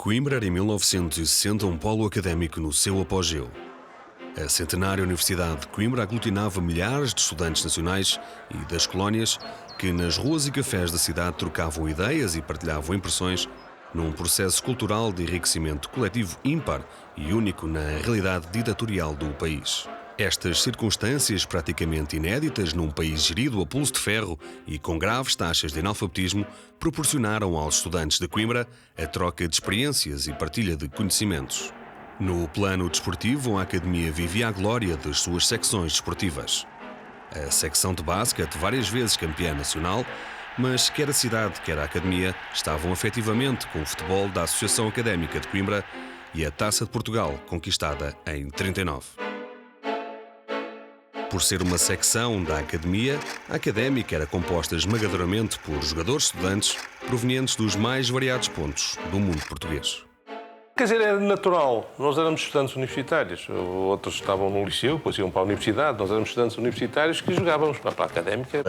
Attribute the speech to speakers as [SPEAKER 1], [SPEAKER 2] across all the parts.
[SPEAKER 1] Coimbra era em 1960 um polo académico no seu apogeu. A centenária Universidade de Coimbra aglutinava milhares de estudantes nacionais e das colónias que nas ruas e cafés da cidade trocavam ideias e partilhavam impressões num processo cultural de enriquecimento coletivo ímpar e único na realidade ditatorial do país. Estas circunstâncias praticamente inéditas num país gerido a pulso de ferro e com graves taxas de analfabetismo proporcionaram aos estudantes de Coimbra a troca de experiências e partilha de conhecimentos. No plano desportivo, a Academia vivia a glória das suas secções desportivas. A secção de basquete, várias vezes campeã nacional, mas quer a cidade, quer a Academia estavam afetivamente com o futebol da Associação Académica de Coimbra e a Taça de Portugal, conquistada em 39. Por ser uma secção da Academia, a Académica era composta esmagadoramente por jogadores estudantes provenientes dos mais variados pontos do mundo português.
[SPEAKER 2] Quer dizer, era natural. Nós éramos estudantes universitários. Outros estavam no liceu, depois iam para a universidade. Nós éramos estudantes universitários que jogávamos para a Académica.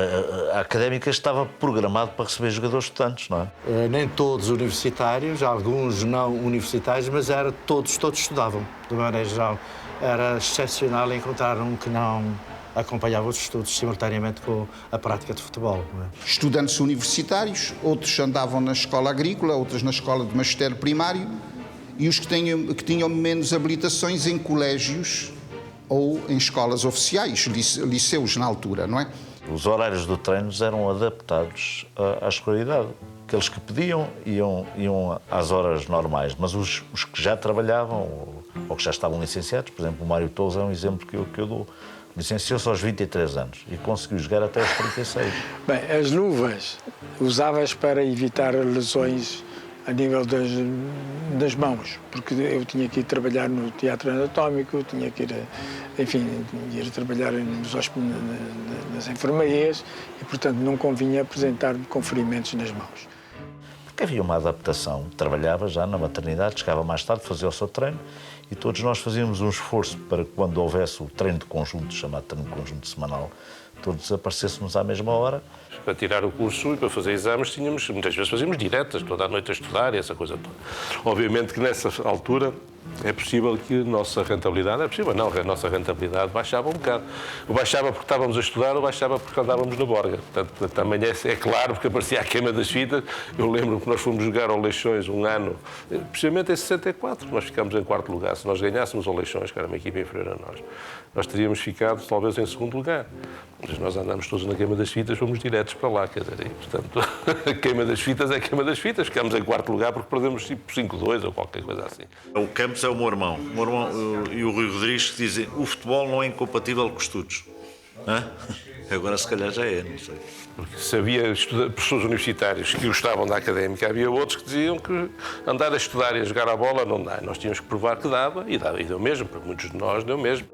[SPEAKER 3] A Académica estava programado para receber jogadores estudantes, não é?
[SPEAKER 4] Nem todos universitários, alguns não universitários, mas todos estudavam, de maneira geral. Era excepcional encontrar um que não acompanhava os estudos simultaneamente com a prática de futebol. Não é?
[SPEAKER 5] Estudantes universitários, outros andavam na escola agrícola, outros na escola de magistério primário, e os que tinham menos habilitações em colégios ou em escolas oficiais, liceus na altura, não é?
[SPEAKER 3] Os horários do treino eram adaptados à escolaridade. Aqueles que pediam iam às horas normais, mas os que já trabalhavam ou que já estavam licenciados, por exemplo, o Mário Torres é um exemplo que eu dou. Licenciou-se aos 23 anos e conseguiu jogar até aos 36.
[SPEAKER 6] Bem, as luvas usava-as para evitar lesões a nível das mãos, porque eu tinha que ir trabalhar no teatro anatómico, tinha que ir, enfim, ir trabalhar nas enfermarias e, portanto, não convinha apresentar-me com ferimentos nas mãos.
[SPEAKER 3] Porque havia uma adaptação. Trabalhava já na maternidade, chegava mais tarde, fazia o seu treino e todos nós fazíamos um esforço para que, quando houvesse o treino de conjunto, chamado treino de conjunto semanal, todos aparecêssemos à mesma hora.
[SPEAKER 2] Para tirar o curso e para fazer exames, muitas vezes fazíamos diretas, toda a noite a estudar e essa coisa toda. Obviamente que nessa altura é possível que a nossa rentabilidade, a nossa rentabilidade baixava um bocado. Ou baixava porque estávamos a estudar ou baixava porque andávamos na borga. Portanto, também é claro, porque aparecia a queima das fitas. Eu lembro que nós fomos jogar ao Leixões um ano, precisamente em 64, nós ficámos em quarto lugar. Se nós ganhássemos ao Leixões, que era uma equipa inferior a nós teríamos ficado talvez em segundo lugar. Mas nós andámos todos na queima das fitas, fomos diretos para lá, quer dizer, e, portanto, a queima das fitas é a queima das fitas. Ficámos em quarto lugar porque perdemos tipo 5-2 ou qualquer coisa assim.
[SPEAKER 7] O Campos é o meu irmão. O meu irmão e o Rui Rodrigues que dizem o futebol não é incompatível com estudos. Hã? Agora se calhar já é, não sei.
[SPEAKER 2] Porque se havia professores universitários que gostavam da Académica, havia outros que diziam que andar a estudar e a jogar a bola não dá. Nós tínhamos que provar que dava e deu mesmo, para muitos de nós deu mesmo.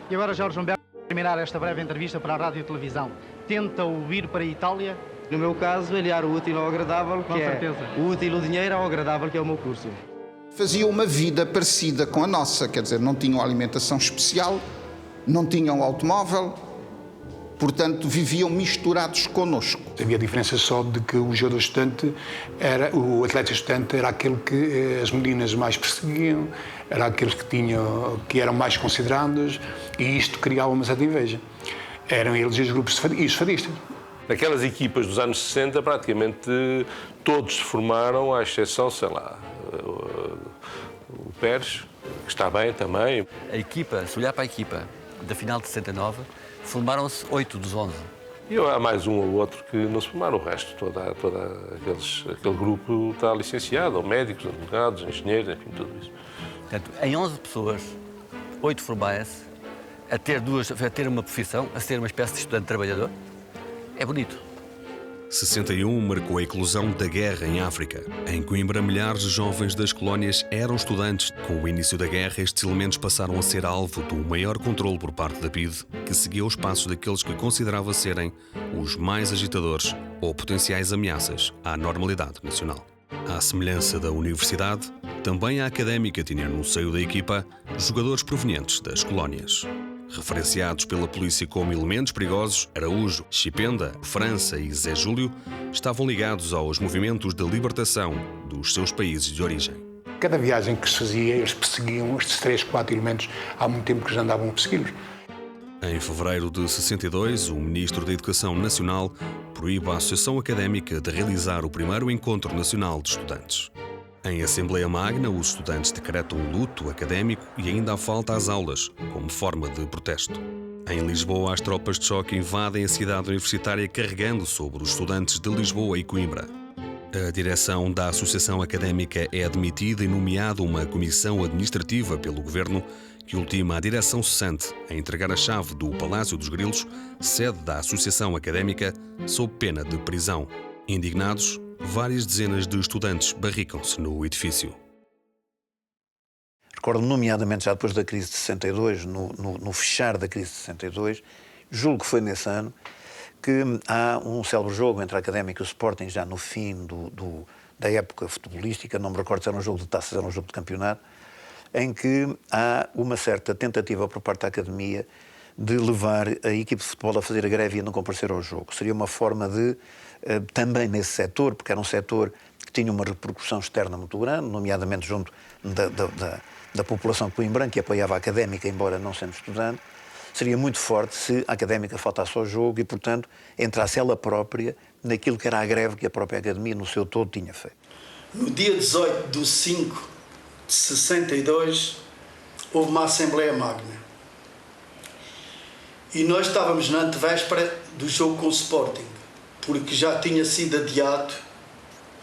[SPEAKER 8] E agora, Jorge Humberto, para terminar esta breve entrevista para a rádio e televisão, tenta-o ir para a Itália?
[SPEAKER 9] No meu caso, aliar o útil ao agradável,
[SPEAKER 8] Com certeza.
[SPEAKER 9] O útil, o dinheiro, ao agradável, que é o meu curso.
[SPEAKER 5] Faziam uma vida parecida com a nossa, quer dizer, não tinham alimentação especial, não tinham automóvel, portanto, viviam misturados connosco.
[SPEAKER 10] Havia a diferença só de que o jogador estudante, o atleta estudante era aquele que as meninas mais perseguiam, era aqueles que eram mais considerados e isto criava uma certa inveja. Eram eles os grupos e os fadistas.
[SPEAKER 2] Naquelas equipas dos anos 60, praticamente todos se formaram, à exceção, sei lá, o Pérez, que está bem também.
[SPEAKER 11] A equipa, se olhar para a equipa da final de 69, formaram-se 8 dos 11.
[SPEAKER 2] E há mais um ou outro que não se formaram, o resto, aquele grupo está licenciado, ou médicos, advogados, engenheiros, enfim, tudo isso.
[SPEAKER 11] Portanto, em 11 pessoas, 8 formaram-se a ter uma profissão, a ser uma espécie de estudante trabalhador. É bonito.
[SPEAKER 1] 61 marcou a eclosão da guerra em África. Em Coimbra, milhares de jovens das colónias eram estudantes. Com o início da guerra, estes elementos passaram a ser alvo do maior controle por parte da PIDE, que seguia os passos daqueles que considerava serem os mais agitadores ou potenciais ameaças à normalidade nacional. À semelhança da universidade, também a Académica tinha no seio da equipa jogadores provenientes das colónias. Referenciados pela polícia como elementos perigosos, Araújo, Chipenda, França e Zé Júlio estavam ligados aos movimentos de libertação dos seus países de origem.
[SPEAKER 10] Cada viagem que se fazia, eles perseguiam estes 3, 4 elementos, há muito tempo que já andavam a persegui-los.
[SPEAKER 1] Em fevereiro de 62, o Ministro da Educação Nacional proíbe a Associação Académica de realizar o primeiro Encontro Nacional de Estudantes. Em Assembleia Magna, os estudantes decretam um luto académico e ainda há falta às aulas, como forma de protesto. Em Lisboa, as tropas de choque invadem a cidade universitária carregando sobre os estudantes de Lisboa e Coimbra. A direção da Associação Académica é admitida e nomeada uma comissão administrativa pelo Governo que ultima a direção cessante a entregar a chave do Palácio dos Grilos, sede da Associação Académica, sob pena de prisão. Indignados, várias dezenas de estudantes barricam-se no edifício.
[SPEAKER 12] Recordo nomeadamente já depois da crise de 62, no fechar da crise de 62, julgo que foi nesse ano, que há um célebre jogo entre a Académica e o Sporting, já no fim da época futebolística, não me recordo se era um jogo de taças, era um jogo de campeonato, em que há uma certa tentativa por parte da Academia de levar a equipe de futebol a fazer a greve e a não comparecer ao jogo. Seria uma forma de, também nesse setor, porque era um setor que tinha uma repercussão externa muito grande, nomeadamente junto da população coimbranca que apoiava a Académica, embora não sendo estudante, seria muito forte se a Académica faltasse ao jogo e, portanto, entrasse ela própria naquilo que era a greve que a própria Academia, no seu todo, tinha feito.
[SPEAKER 13] No dia 18/5 de 62, houve uma Assembleia Magna. E nós estávamos na antevéspera do jogo com o Sporting, porque já tinha sido adiado,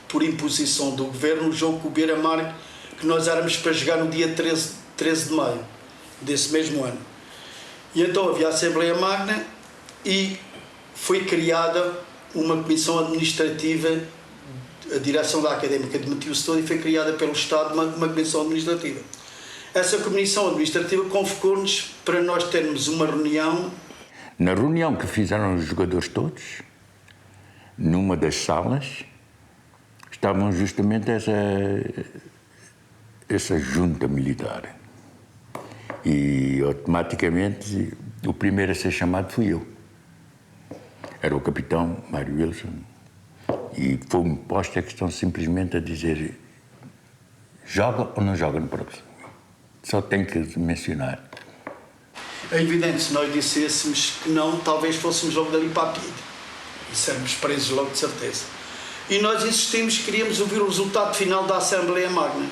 [SPEAKER 13] por imposição do Governo, o jogo com o Beira-Mar, que nós éramos para jogar no dia 13 de maio desse mesmo ano. E então havia a Assembleia Magna e foi criada uma comissão administrativa, a direção da Académica demitiu-se toda e foi criada pelo Estado uma comissão administrativa. Essa comissão administrativa convocou-nos para nós termos uma reunião.
[SPEAKER 14] Na reunião que fizeram os jogadores todos, numa das salas, estavam justamente essa junta militar. E automaticamente o primeiro a ser chamado fui eu. Era o capitão Mário Wilson. E foi-me posta a questão simplesmente a dizer: joga ou não joga no próximo? Só tenho que mencionar.
[SPEAKER 13] É evidente, se nós dissêssemos que não, talvez fôssemos logo dali para a PID. E sermos presos logo de certeza. E nós insistimos que queríamos ouvir o resultado final da Assembleia Magna.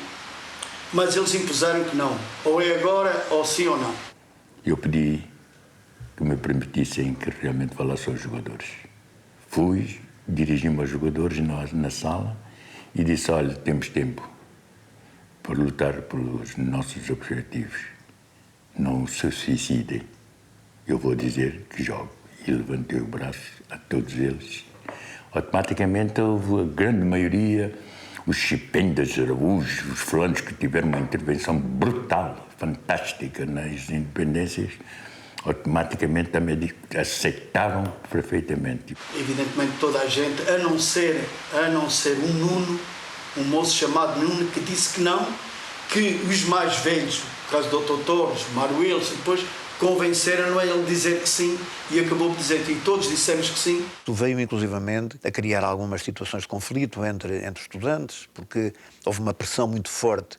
[SPEAKER 13] Mas eles impuseram que não. Ou é agora, ou sim ou não.
[SPEAKER 14] Eu pedi que me permitissem que realmente falasse aos jogadores. Fui, dirigi-me aos jogadores na sala e disse: olha, temos tempo para lutar pelos nossos objetivos. Não se suicidem. Eu vou dizer que jogo. E levantei o braço a todos eles. Automaticamente houve a grande maioria, os Chipendas, Araújo, os fulanos que tiveram uma intervenção brutal, fantástica nas independências, automaticamente também aceitavam perfeitamente.
[SPEAKER 13] Evidentemente toda a gente, a não ser um Nuno, um moço chamado Nuno, que disse que não, que os mais velhos, por causa do Dr. Torres, Mário Wilson, depois convenceram-no a ele dizer que sim e acabou por dizer que todos dissemos que sim.
[SPEAKER 12] Veio inclusivamente a criar algumas situações de conflito entre estudantes, porque houve uma pressão muito forte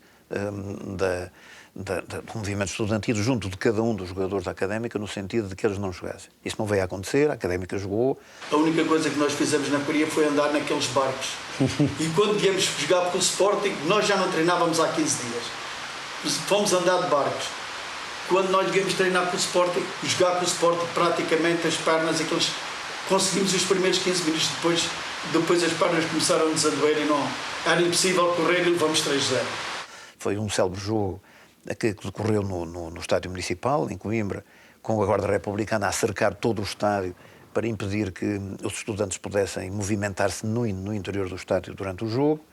[SPEAKER 12] do movimento estudantil junto de cada um dos jogadores da Académica, no sentido de que eles não jogassem. Isso não veio a acontecer, a Académica jogou.
[SPEAKER 13] A única coisa que nós fizemos na Coreia foi andar naqueles barcos. E quando viemos jogar com o Sporting, nós já não treinávamos há 15 dias. Fomos andar de barcos. Quando nós viemos treinar com o Sporting, jogar com o Sporting, praticamente as pernas, conseguimos os primeiros 15 minutos, depois as pernas começaram-nos a doer e não era impossível correr e levamos 3-0.
[SPEAKER 12] Foi um célebre jogo que decorreu no estádio municipal, em Coimbra, com a Guarda Republicana a cercar todo o estádio para impedir que os estudantes pudessem movimentar-se no interior do estádio durante o jogo.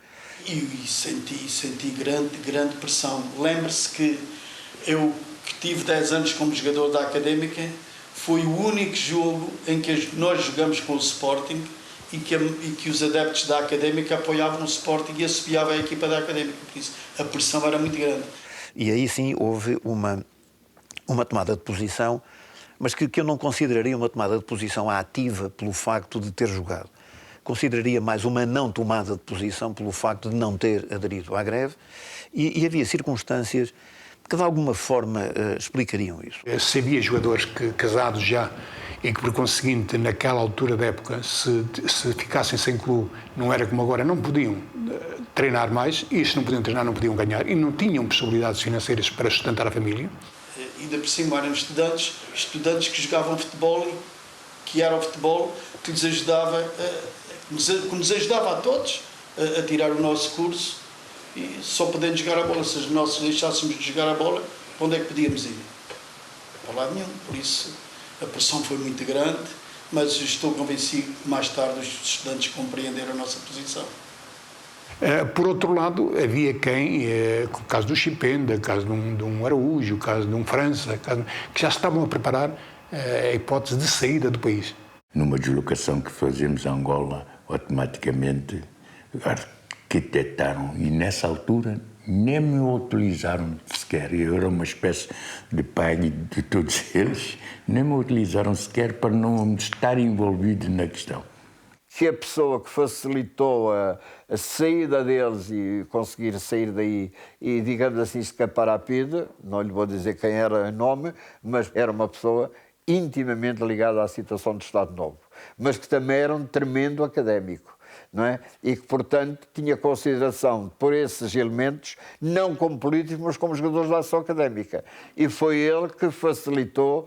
[SPEAKER 13] E senti grande pressão. Lembre-se que eu, que tive 10 anos como jogador da Académica, foi o único jogo em que nós jogamos com o Sporting e que os adeptos da Académica apoiavam o Sporting e assobiavam a equipa da Académica. Por isso, a pressão era muito grande.
[SPEAKER 12] E aí sim houve uma tomada de posição, mas que eu não consideraria uma tomada de posição ativa pelo facto de ter jogado. consideraria mais uma não tomada de posição pelo facto de não ter aderido à greve, e havia circunstâncias que de alguma forma explicariam isso.
[SPEAKER 10] Se havia jogadores casados já e que, por conseguinte, naquela altura da época, se ficassem sem clube, não era como agora, não podiam treinar mais, e se não podiam treinar, não podiam ganhar, e não tinham possibilidades financeiras para sustentar a família.
[SPEAKER 13] Ainda por cima eram estudantes que jogavam futebol, que era o futebol que nos ajudava, que nos ajudava a todos a tirar o nosso curso, e só podendo jogar a bola. Se nós deixássemos de jogar a bola, para onde é que podíamos ir? Para lado nenhum. Por isso a pressão foi muito grande, mas estou convencido que mais tarde os estudantes compreenderam a nossa posição.
[SPEAKER 10] Por outro lado, havia quem, o caso do Chipenda, o caso de um Araújo, o caso de um França, que já estavam a preparar a hipótese de saída do país.
[SPEAKER 14] Numa deslocação que fazemos a Angola, automaticamente arquitetaram, e nessa altura nem me utilizaram sequer. Eu era uma espécie de pai de todos eles, nem me utilizaram sequer para não estar envolvido na questão.
[SPEAKER 15] Que a pessoa que facilitou a saída deles e conseguir sair daí e, digamos assim, escapar à PIDE, não lhe vou dizer quem era em nome, mas era uma pessoa intimamente ligada à situação do Estado Novo, mas que também era um tremendo académico, não é? E que, portanto, tinha consideração por esses elementos, não como políticos, mas como jogadores da ação académica. E foi ele que facilitou,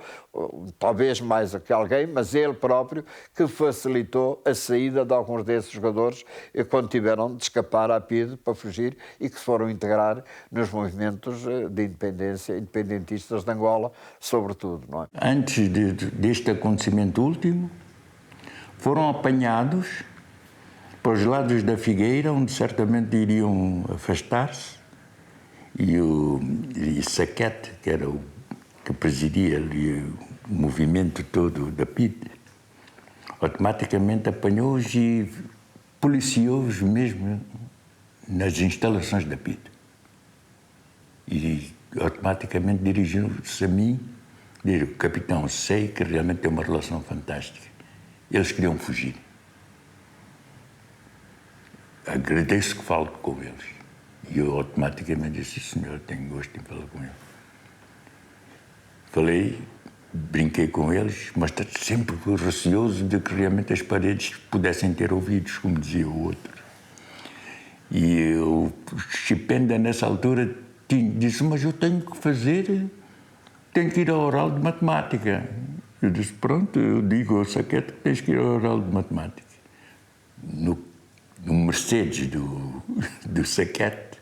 [SPEAKER 15] talvez mais do que alguém, mas ele próprio, que facilitou a saída de alguns desses jogadores quando tiveram de escapar à PIDE para fugir e que se foram integrar nos movimentos de independência, independentistas de Angola, sobretudo, não é?
[SPEAKER 14] Antes deste acontecimento último, foram apanhados para os lados da Figueira, onde certamente iriam afastar-se, e Saquete, que era o que presidia ali o movimento todo da PIDE, automaticamente apanhou-os e policiou-os mesmo nas instalações da PIDE. E automaticamente dirigiu-se a mim, disse: capitão, sei que realmente tem uma relação fantástica. Eles queriam fugir. Agradeço que fale com eles. E eu automaticamente disse: senhor, tenho gosto em falar com eles. Falei, brinquei com eles, mas sempre fui receoso de que realmente as paredes pudessem ter ouvidos, como dizia o outro. E o Chipenda, nessa altura, disse: mas eu tenho que ir ao oral de matemática. Eu disse: pronto, eu digo ao Saquete que tens que ir ao oral de matemática. No Mercedes do Saquete,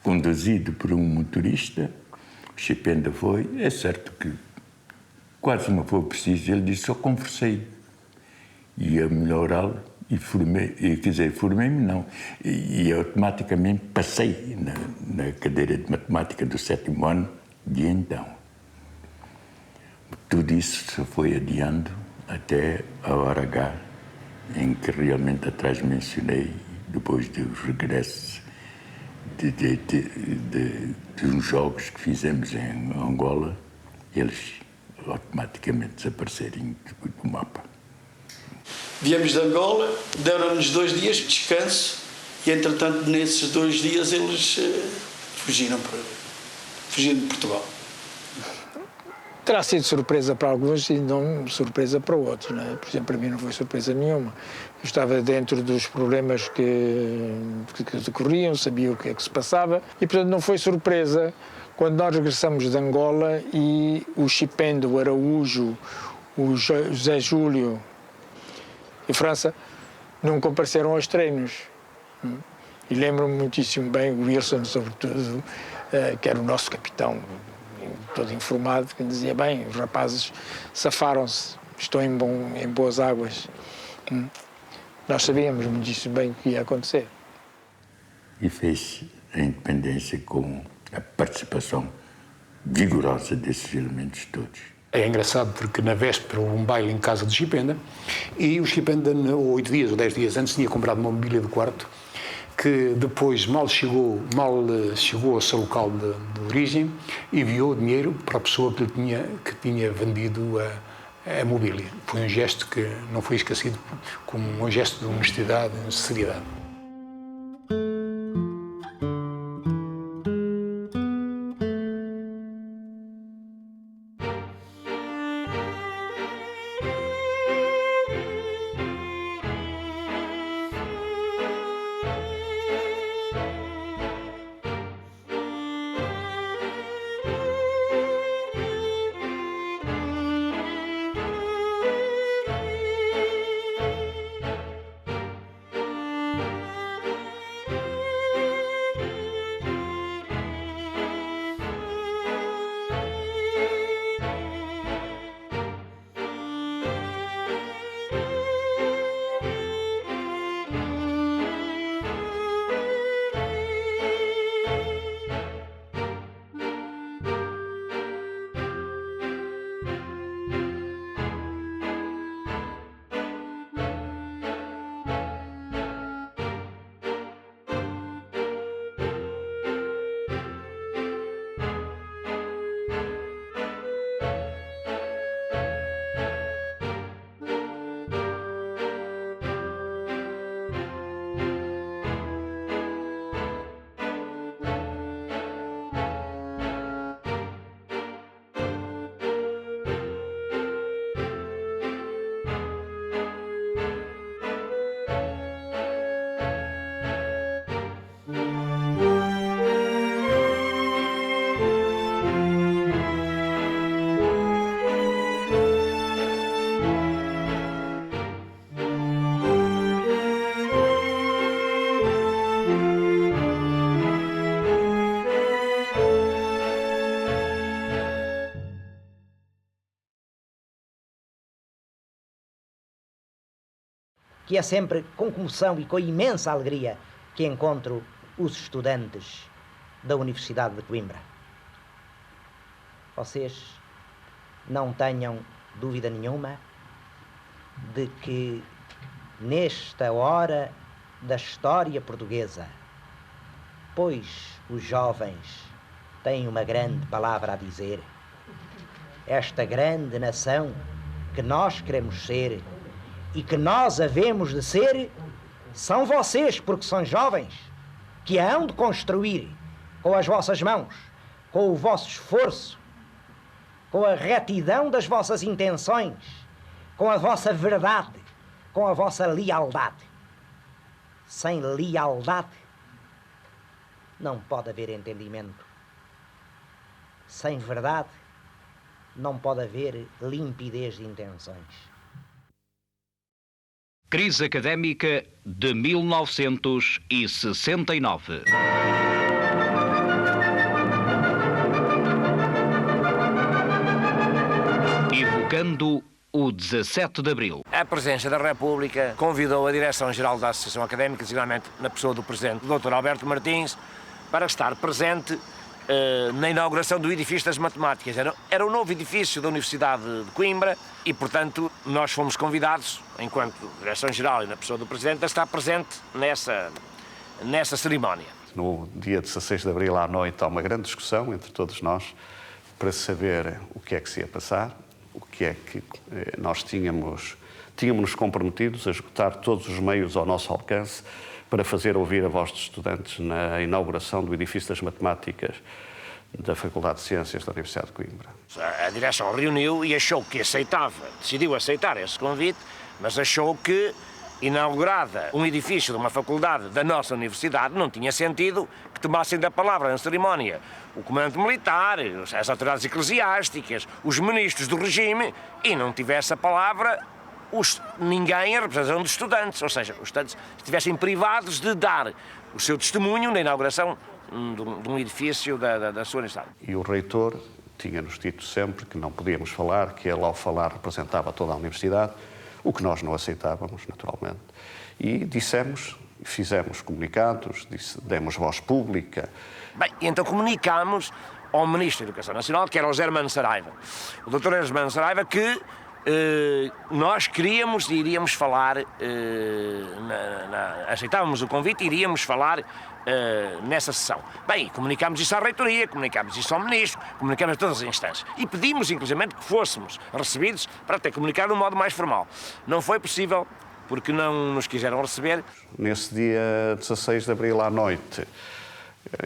[SPEAKER 14] conduzido por um motorista, o Chipenda foi. É certo que quase não foi preciso, ele disse: só conversei. E a melhorá-lo e formei-me não. E automaticamente passei na cadeira de matemática do 7º ano de então. Tudo isso se foi adiando até a hora H, em que realmente atrás mencionei, depois do regresso de uns jogos que fizemos em Angola, eles automaticamente desaparecerem do mapa.
[SPEAKER 13] Viemos de Angola, deram-nos 2 dias de descanso e, entretanto, nesses 2 dias eles fugiram de Portugal.
[SPEAKER 6] Terá sido surpresa para alguns e não surpresa para outros, não é? Por exemplo, para mim não foi surpresa nenhuma. Eu estava dentro dos problemas que decorriam, sabia o que é que se passava e, portanto, não foi surpresa quando nós regressamos de Angola e o Chipenda, o Araújo, o José Júlio e França não compareceram aos treinos. E lembro-me muitíssimo bem o Wilson, sobretudo, que era o nosso capitão, todo informado, que dizia: bem, os rapazes safaram-se, estão em boas águas. Nós sabíamos muitíssimo bem o que ia acontecer.
[SPEAKER 14] E fez a independência com a participação vigorosa desses elementos todos.
[SPEAKER 10] É engraçado porque na véspera houve um baile em casa de Chipenda e o Chipenda, 8 dias ou 10 dias antes, tinha comprado uma mobília de quarto que depois mal chegou ao seu local de origem, enviou o dinheiro para a pessoa que tinha vendido a mobília. Foi um gesto que não foi esquecido como um gesto de honestidade e seriedade.
[SPEAKER 16] Que é sempre com comoção e com imensa alegria que encontro os estudantes da Universidade de Coimbra. Vocês não tenham dúvida nenhuma de que nesta hora da história portuguesa, pois os jovens têm uma grande palavra a dizer, esta grande nação que nós queremos ser e que nós havemos de ser, são vocês, porque são jovens, que a hão de construir com as vossas mãos, com o vosso esforço, com a retidão das vossas intenções, com a vossa verdade, com a vossa lealdade. Sem lealdade não pode haver entendimento. Sem verdade não pode haver limpidez de intenções.
[SPEAKER 17] Crise académica de 1969. Evocando o 17 de Abril.
[SPEAKER 18] A Presidência da República convidou a Direção-Geral da Associação Académica, seguramente na pessoa do Presidente, o Dr. Alberto Martins, para estar presente na inauguração do edifício das matemáticas. Era o novo edifício da Universidade de Coimbra e, portanto, nós fomos convidados, enquanto Direção-Geral e na pessoa do Presidente, a estar presente nessa cerimónia.
[SPEAKER 19] No dia 16 de Abril à noite há uma grande discussão entre todos nós para saber o que é que se ia passar, o que é que nós tínhamos comprometidos a esgotar todos os meios ao nosso alcance para fazer ouvir a voz dos estudantes na inauguração do edifício das matemáticas da Faculdade de Ciências da Universidade de Coimbra.
[SPEAKER 18] A direção reuniu e achou que decidiu aceitar esse convite, mas achou que, inaugurada um edifício de uma faculdade da nossa universidade, não tinha sentido que tomassem da palavra na cerimónia o comandante militar, as autoridades eclesiásticas, os ministros do regime, e não tivesse a palavra ninguém a representação dos estudantes, ou seja, os estudantes estivessem privados de dar o seu testemunho na inauguração de um edifício da sua universidade.
[SPEAKER 19] E o reitor tinha-nos dito sempre que não podíamos falar, que ele ao falar representava toda a universidade, o que nós não aceitávamos, naturalmente. E dissemos, fizemos comunicados, demos voz pública.
[SPEAKER 18] Bem, então comunicámos ao Ministro da Educação Nacional, que era o Zé Hermano Saraiva. O Dr. Hermano Saraiva, que nós queríamos e iríamos falar, aceitávamos o convite e iríamos falar nessa sessão. Bem, comunicámos isso à reitoria, comunicámos isso ao ministro, comunicámos a todas as instâncias. E pedimos, inclusive, que fôssemos recebidos para até comunicar de um modo mais formal. Não foi possível, porque não nos quiseram receber.
[SPEAKER 19] Nesse dia 16 de abril à noite,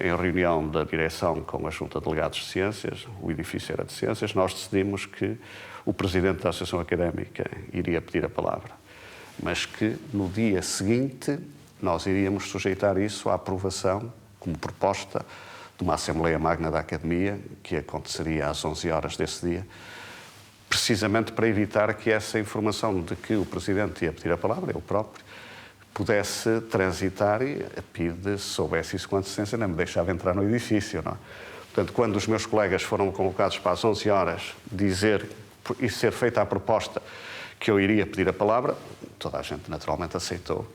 [SPEAKER 19] em reunião da direção com a Junta de Delegados de Ciências, o edifício era de Ciências, nós decidimos que o Presidente da Associação Académica iria pedir a palavra, mas que no dia seguinte nós iríamos sujeitar isso à aprovação, como proposta, de uma Assembleia Magna da Academia, que aconteceria às 11 horas desse dia, precisamente para evitar que essa informação de que o Presidente ia pedir a palavra, ele próprio, pudesse transitar e a PIDE soubesse isso com antecedência, não me deixava entrar no edifício, não é? Portanto, quando os meus colegas foram convocados para as 11 horas dizer e ser feita a proposta que eu iria pedir a palavra, toda a gente naturalmente aceitou.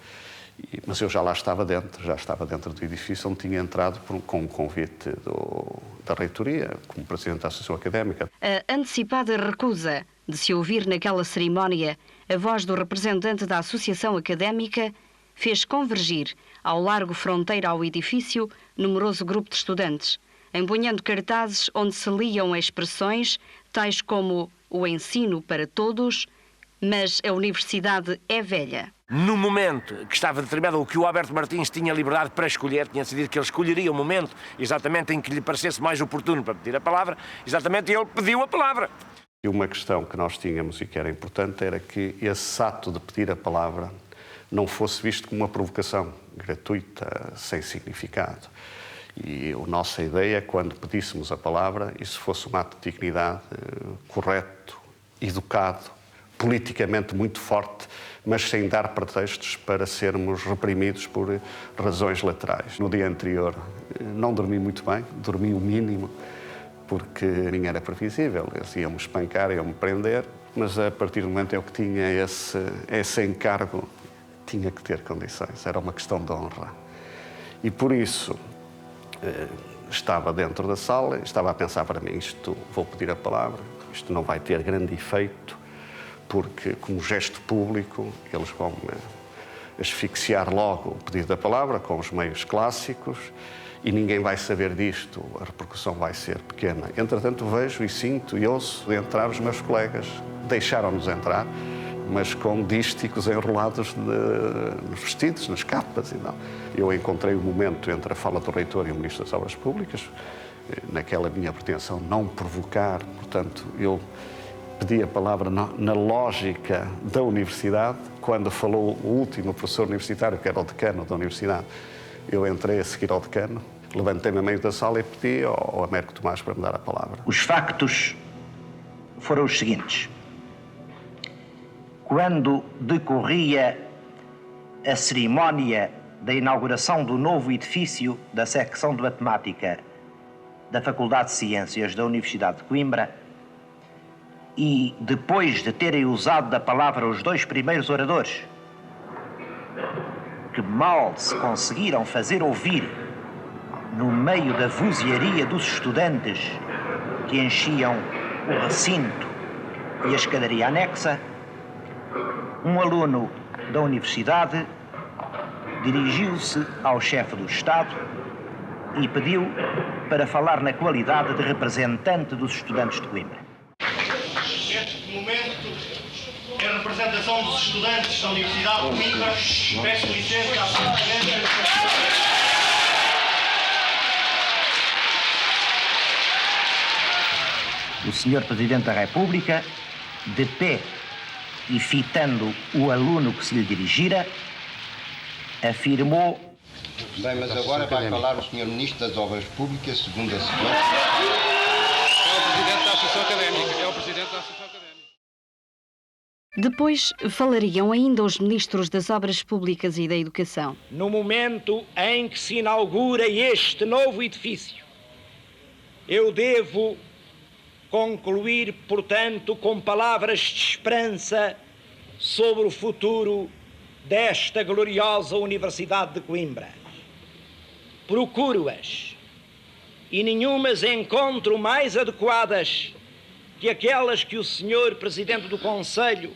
[SPEAKER 19] Mas eu já estava dentro do edifício onde tinha entrado com um convite da reitoria, como Presidente da Associação Académica.
[SPEAKER 20] A antecipada recusa de se ouvir naquela cerimónia a voz do representante da Associação Académica fez convergir ao largo fronteira ao edifício numeroso grupo de estudantes, empunhando cartazes onde se liam expressões tais como o ensino para todos, mas a universidade é velha.
[SPEAKER 18] No momento que estava determinado, o que o Alberto Martins tinha liberdade para escolher, tinha decidido que ele escolheria o momento exatamente em que lhe parecesse mais oportuno para pedir a palavra, exatamente ele pediu a palavra.
[SPEAKER 19] E uma questão que nós tínhamos e que era importante era que esse ato de pedir a palavra não fosse visto como uma provocação gratuita, sem significado. E a nossa ideia, quando pedíssemos a palavra, isso fosse um ato de dignidade correto, educado, politicamente muito forte, mas sem dar pretextos para sermos reprimidos por razões laterais. No dia anterior não dormi muito bem, dormi o mínimo, porque nem era previsível. Eles iam-me espancar, iam-me prender, mas a partir do momento em que tinha esse encargo, tinha que ter condições, era uma questão de honra. E por isso estava dentro da sala, estava a pensar para mim, vou pedir a palavra, isto não vai ter grande efeito, porque como gesto público eles vão asfixiar logo o pedido da palavra com os meios clássicos e ninguém vai saber disto, a repercussão vai ser pequena. Entretanto vejo e sinto e ouço de entrar os meus colegas, deixaram-nos entrar, mas com dísticos enrolados nos vestidos, nas capas e não. Eu encontrei o momento entre a fala do reitor e o Ministro das Obras Públicas, naquela minha pretensão não provocar, portanto, eu pedi a palavra na lógica da universidade. Quando falou o último professor universitário, que era o decano da universidade, eu entrei a seguir ao decano, levantei-me a meio da sala e pedi ao Américo Tomás para me dar a palavra.
[SPEAKER 16] Os factos foram os seguintes. Quando decorria a cerimónia da inauguração do novo edifício da secção de Matemática da Faculdade de Ciências da Universidade de Coimbra, e depois de terem usado da palavra os dois primeiros oradores, que mal se conseguiram fazer ouvir no meio da vozearia dos estudantes que enchiam o recinto e a escadaria anexa, um aluno da universidade dirigiu-se ao chefe do Estado e pediu para falar na qualidade de representante dos estudantes de Coimbra.
[SPEAKER 21] Neste momento, em representação dos estudantes da Universidade de Coimbra, peço licença à Sra. Presidente.
[SPEAKER 16] O Sr. Presidente da República, de pé e fitando o aluno que se lhe dirigira, afirmou...
[SPEAKER 22] Bem, mas agora vai falar o Sr. Ministro das Obras Públicas, segundo a sequência.
[SPEAKER 21] É o Presidente da Associação Académica. É o Presidente da Associação Académica.
[SPEAKER 20] Depois falariam ainda os Ministros das Obras Públicas e da Educação.
[SPEAKER 23] No momento em que se inaugura este novo edifício, eu devo concluir, portanto, com palavras de esperança sobre o futuro desta gloriosa Universidade de Coimbra. Procuro-as e nenhumas encontro mais adequadas que aquelas que o senhor Presidente do Conselho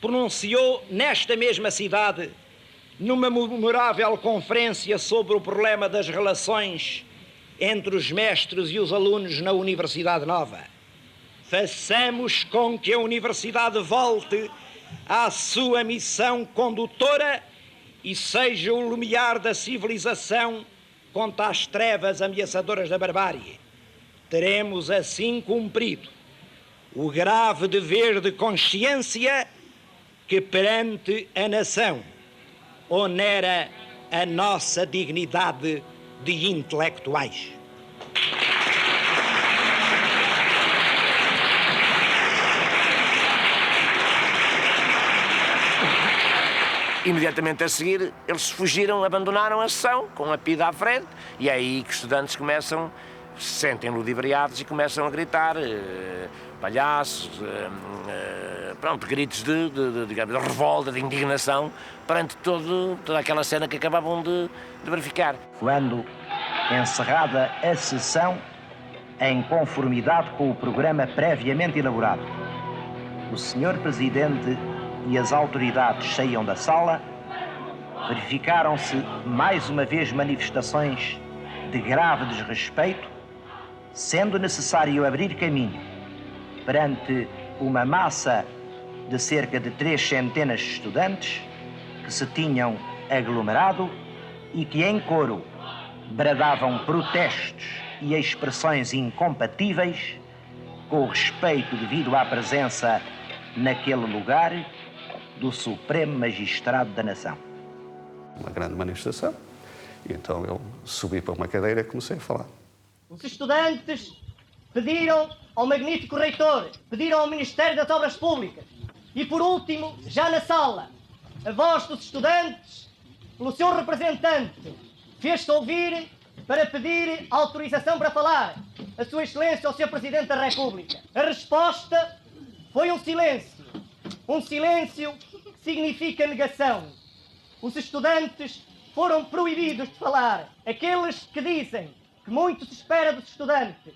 [SPEAKER 23] pronunciou nesta mesma cidade, numa memorável conferência sobre o problema das relações entre os mestres e os alunos na Universidade Nova. Façamos com que a Universidade volte à sua missão condutora e seja o lumiar da civilização contra as trevas ameaçadoras da barbárie. Teremos assim cumprido o grave dever de consciência que perante a nação onera a nossa dignidade de intelectuais.
[SPEAKER 18] Imediatamente a seguir, eles fugiram, abandonaram a sessão, com a PIDE à frente, e é aí que os estudantes começam, se sentem ludibriados e começam a gritar palhaços, pronto, gritos digamos, de revolta, de indignação, perante toda aquela cena que acabavam de verificar.
[SPEAKER 16] Quando encerrada a sessão, em conformidade com o programa previamente elaborado, o Sr. Presidente e as autoridades saíam da sala, verificaram-se mais uma vez manifestações de grave desrespeito, sendo necessário abrir caminho perante uma massa de cerca de 300 de estudantes que se tinham aglomerado e que em coro bradavam protestos e expressões incompatíveis com o respeito devido à presença naquele lugar do Supremo Magistrado da Nação.
[SPEAKER 19] Uma grande manifestação, e então eu subi para uma cadeira e comecei a falar.
[SPEAKER 23] Os estudantes pediram ao magnífico reitor, pediram ao Ministério das Obras Públicas e, por último, já na sala, a voz dos estudantes, pelo seu representante, fez-se ouvir para pedir autorização para falar a Sua Excelência, ao Sr. Presidente da República. A resposta foi um silêncio que significa negação. Os estudantes foram proibidos de falar. Aqueles que dizem que muito se espera dos estudantes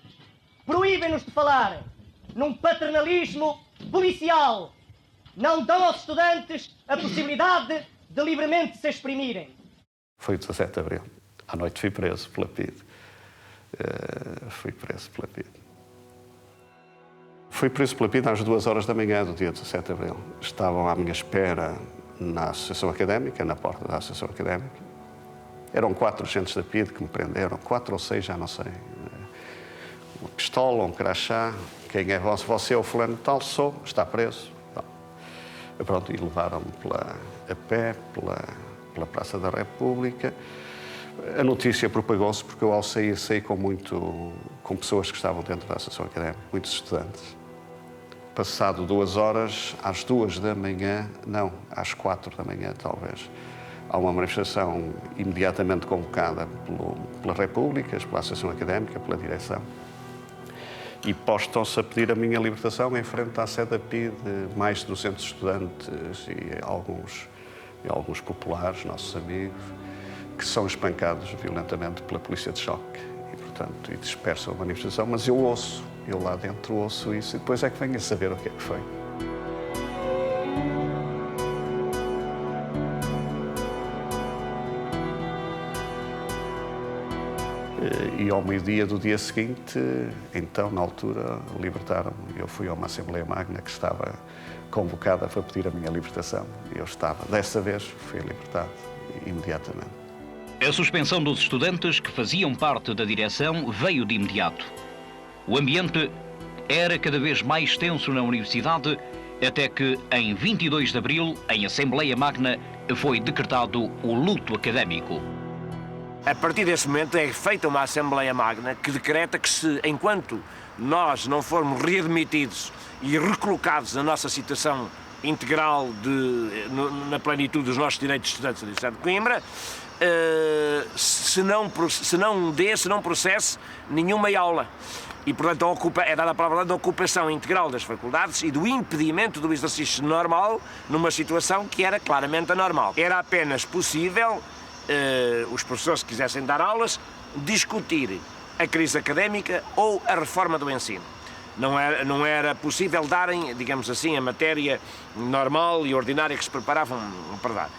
[SPEAKER 23] proíbem-nos de falar num paternalismo policial. Não dão aos estudantes a possibilidade de livremente se exprimirem.
[SPEAKER 19] Foi o 17 de Abril. À noite fui preso pela PIDE. Fui preso pela PIDE às 2 horas da manhã do dia 17 de Abril. Estavam à minha espera na Associação Académica, na porta da Associação Académica. Eram 4 agentes da PIDE que me prenderam, 4 ou 6, já não sei. Uma pistola, um crachá. Quem é você? Você é o fulano tal? Sou. Está preso. Pronto, e levaram-me a pé pela Praça da República. A notícia propagou-se porque eu, ao saí com pessoas que estavam dentro da Associação Académica, muitos estudantes. Passado 2 horas, às 2 da manhã, não, às 4 da manhã talvez, há uma manifestação imediatamente convocada pelas Repúblicas, pela Associação Académica, pela direção, e postam-se a pedir a minha libertação em frente à sede da PIDE, mais de 200 estudantes e alguns populares, nossos amigos, que são espancados violentamente pela polícia de choque e dispersam a manifestação, mas eu lá dentro ouço isso e depois é que venho a saber o que é que foi. E ao meio-dia do dia seguinte, então, na altura, libertaram-me. Eu fui a uma Assembleia Magna que estava convocada para pedir a minha libertação. Eu estava, dessa vez, fui libertado imediatamente.
[SPEAKER 17] A suspensão dos estudantes que faziam parte da direção veio de imediato. O ambiente era cada vez mais tenso na universidade, até que, em 22 de abril, em Assembleia Magna, foi decretado o luto académico.
[SPEAKER 18] A partir desse momento é feita uma Assembleia Magna que decreta que enquanto nós não formos readmitidos e recolocados na nossa situação integral na plenitude dos nossos direitos de estudantes da Universidade de Coimbra, se não processe nenhuma aula. E, portanto, é dada a palavra da ocupação integral das faculdades e do impedimento do exercício normal numa situação que era claramente anormal. Era apenas possível os professores que quisessem dar aulas discutir a crise académica ou a reforma do ensino. Não era possível darem, digamos assim, a matéria normal e ordinária que se preparavam para dar.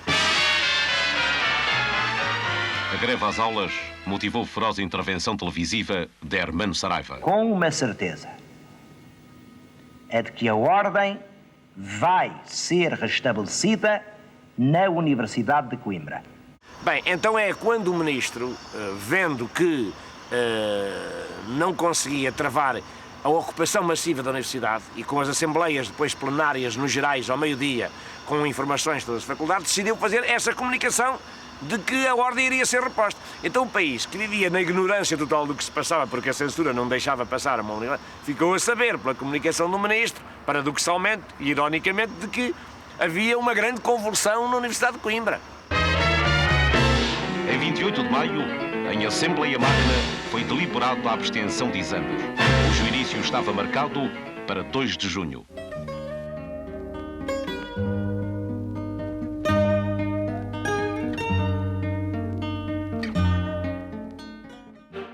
[SPEAKER 17] A greve às aulas motivou feroz intervenção televisiva de Hermano Saraiva.
[SPEAKER 3] Com uma certeza, é de que a ordem vai ser restabelecida na Universidade de Coimbra.
[SPEAKER 18] Bem, então é quando o Ministro, vendo que não conseguia travar a ocupação massiva da Universidade e com as assembleias depois plenárias nos gerais ao meio-dia, com informações de todas as faculdades, decidiu fazer essa comunicação de que a ordem iria ser reposta. Então o país, que vivia na ignorância total do que se passava, porque a censura não deixava passar uma universidade, ficou a saber pela comunicação do Ministro, paradoxalmente e ironicamente, de que havia uma grande convulsão na Universidade de Coimbra.
[SPEAKER 17] Em 28 de maio, em Assembleia Magna, foi deliberado a abstenção de exames, cujo início estava marcado para 2 de junho.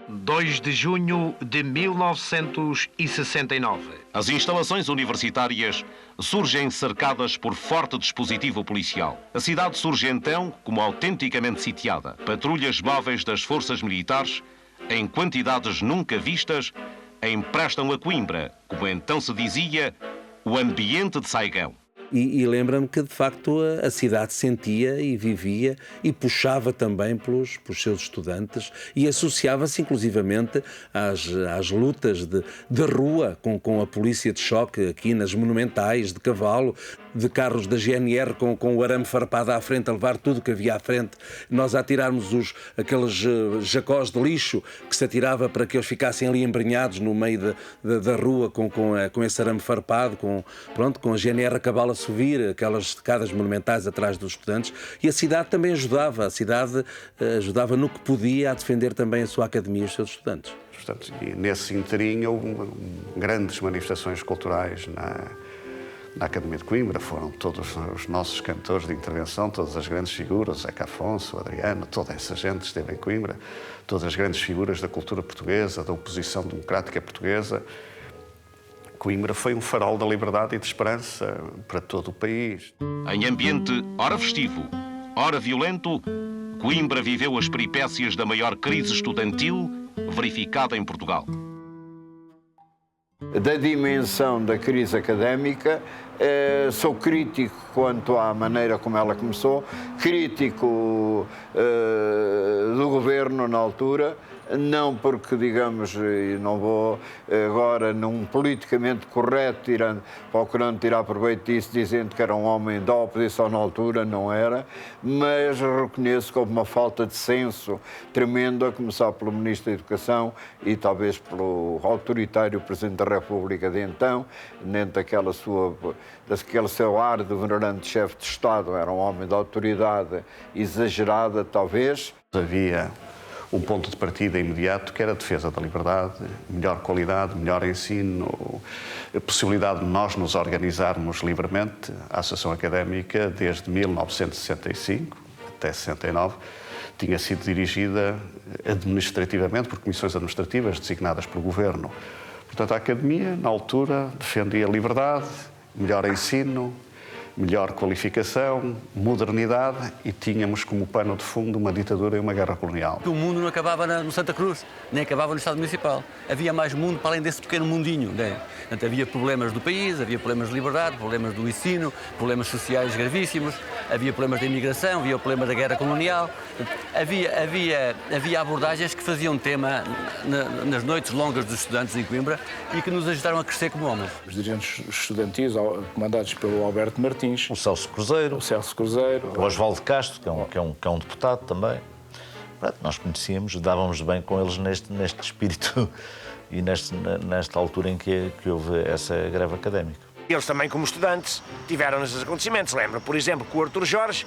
[SPEAKER 8] 2 de junho de 1969.
[SPEAKER 17] As instalações universitárias surgem cercadas por forte dispositivo policial. A cidade surge então como autenticamente sitiada. Patrulhas móveis das forças militares, em quantidades nunca vistas, emprestam a Coimbra, como então se dizia, o ambiente de Saigão.
[SPEAKER 4] E lembra-me que, de facto, a cidade sentia e vivia e puxava também pelos seus estudantes e associava-se, inclusivamente, às lutas de rua com a polícia de choque, aqui nas monumentais, de cavalo, de carros da GNR com o arame farpado à frente, a levar tudo o que havia à frente. Nós a atirarmos aqueles jacós de lixo que se atirava para que eles ficassem ali embrenhados no meio da rua com esse arame farpado, com a GNR a cavalo a subir, aquelas escadas monumentais atrás dos estudantes, e a cidade também ajudava, ajudava no que podia a defender também a sua academia e os seus estudantes.
[SPEAKER 19] Portanto, e nesse inteirinho houve grandes manifestações culturais na Academia de Coimbra, foram todos os nossos cantores de intervenção, todas as grandes figuras, Zeca Afonso, Adriano, toda essa gente esteve em Coimbra, todas as grandes figuras da cultura portuguesa, da oposição democrática portuguesa. Coimbra foi um farol da liberdade e de esperança para todo o país.
[SPEAKER 17] Em ambiente ora festivo, ora violento, Coimbra viveu as peripécias da maior crise estudantil verificada em Portugal.
[SPEAKER 15] Da dimensão da crise académica, sou crítico quanto à maneira como ela começou, crítico do governo na altura, não porque, digamos, e não vou agora num politicamente correto, procurando tirar proveito disso, dizendo que era um homem da oposição na altura, não era, mas reconheço que houve uma falta de senso tremendo, a começar pelo Ministro da Educação e talvez pelo autoritário Presidente da República de então, dentro daquele seu ar de venerante-chefe de Estado, era um homem de autoridade exagerada, talvez.
[SPEAKER 19] Havia um ponto de partida imediato que era a defesa da liberdade, melhor qualidade, melhor ensino, a possibilidade de nós nos organizarmos livremente. A Associação Académica, desde 1965 até 69, tinha sido dirigida administrativamente por comissões administrativas designadas pelo Governo. Portanto, a Academia, na altura, defendia a liberdade, melhor ensino, melhor qualificação, modernidade, e tínhamos como pano de fundo uma ditadura e uma guerra colonial.
[SPEAKER 11] O mundo não acabava no Santa Cruz, nem acabava no Estado Municipal. Havia mais mundo para além desse pequeno mundinho. Né? Portanto, havia problemas do país, havia problemas de liberdade, problemas do ensino, problemas sociais gravíssimos, havia problemas da imigração, havia problemas da guerra colonial. Portanto, havia abordagens que faziam tema nas noites longas dos estudantes em Coimbra e que nos ajudaram a crescer como homens.
[SPEAKER 6] Os dirigentes estudantis, comandados pelo Alberto Martins,
[SPEAKER 7] o Celso Cruzeiro,
[SPEAKER 6] o
[SPEAKER 7] Osvaldo Castro, que é um deputado também. Nós conhecíamos, dávamos bem com eles neste espírito e nesta altura em que houve essa greve académica.
[SPEAKER 18] Eles também, como estudantes, tiveram esses acontecimentos. Lembro, por exemplo, que o Artur Jorge,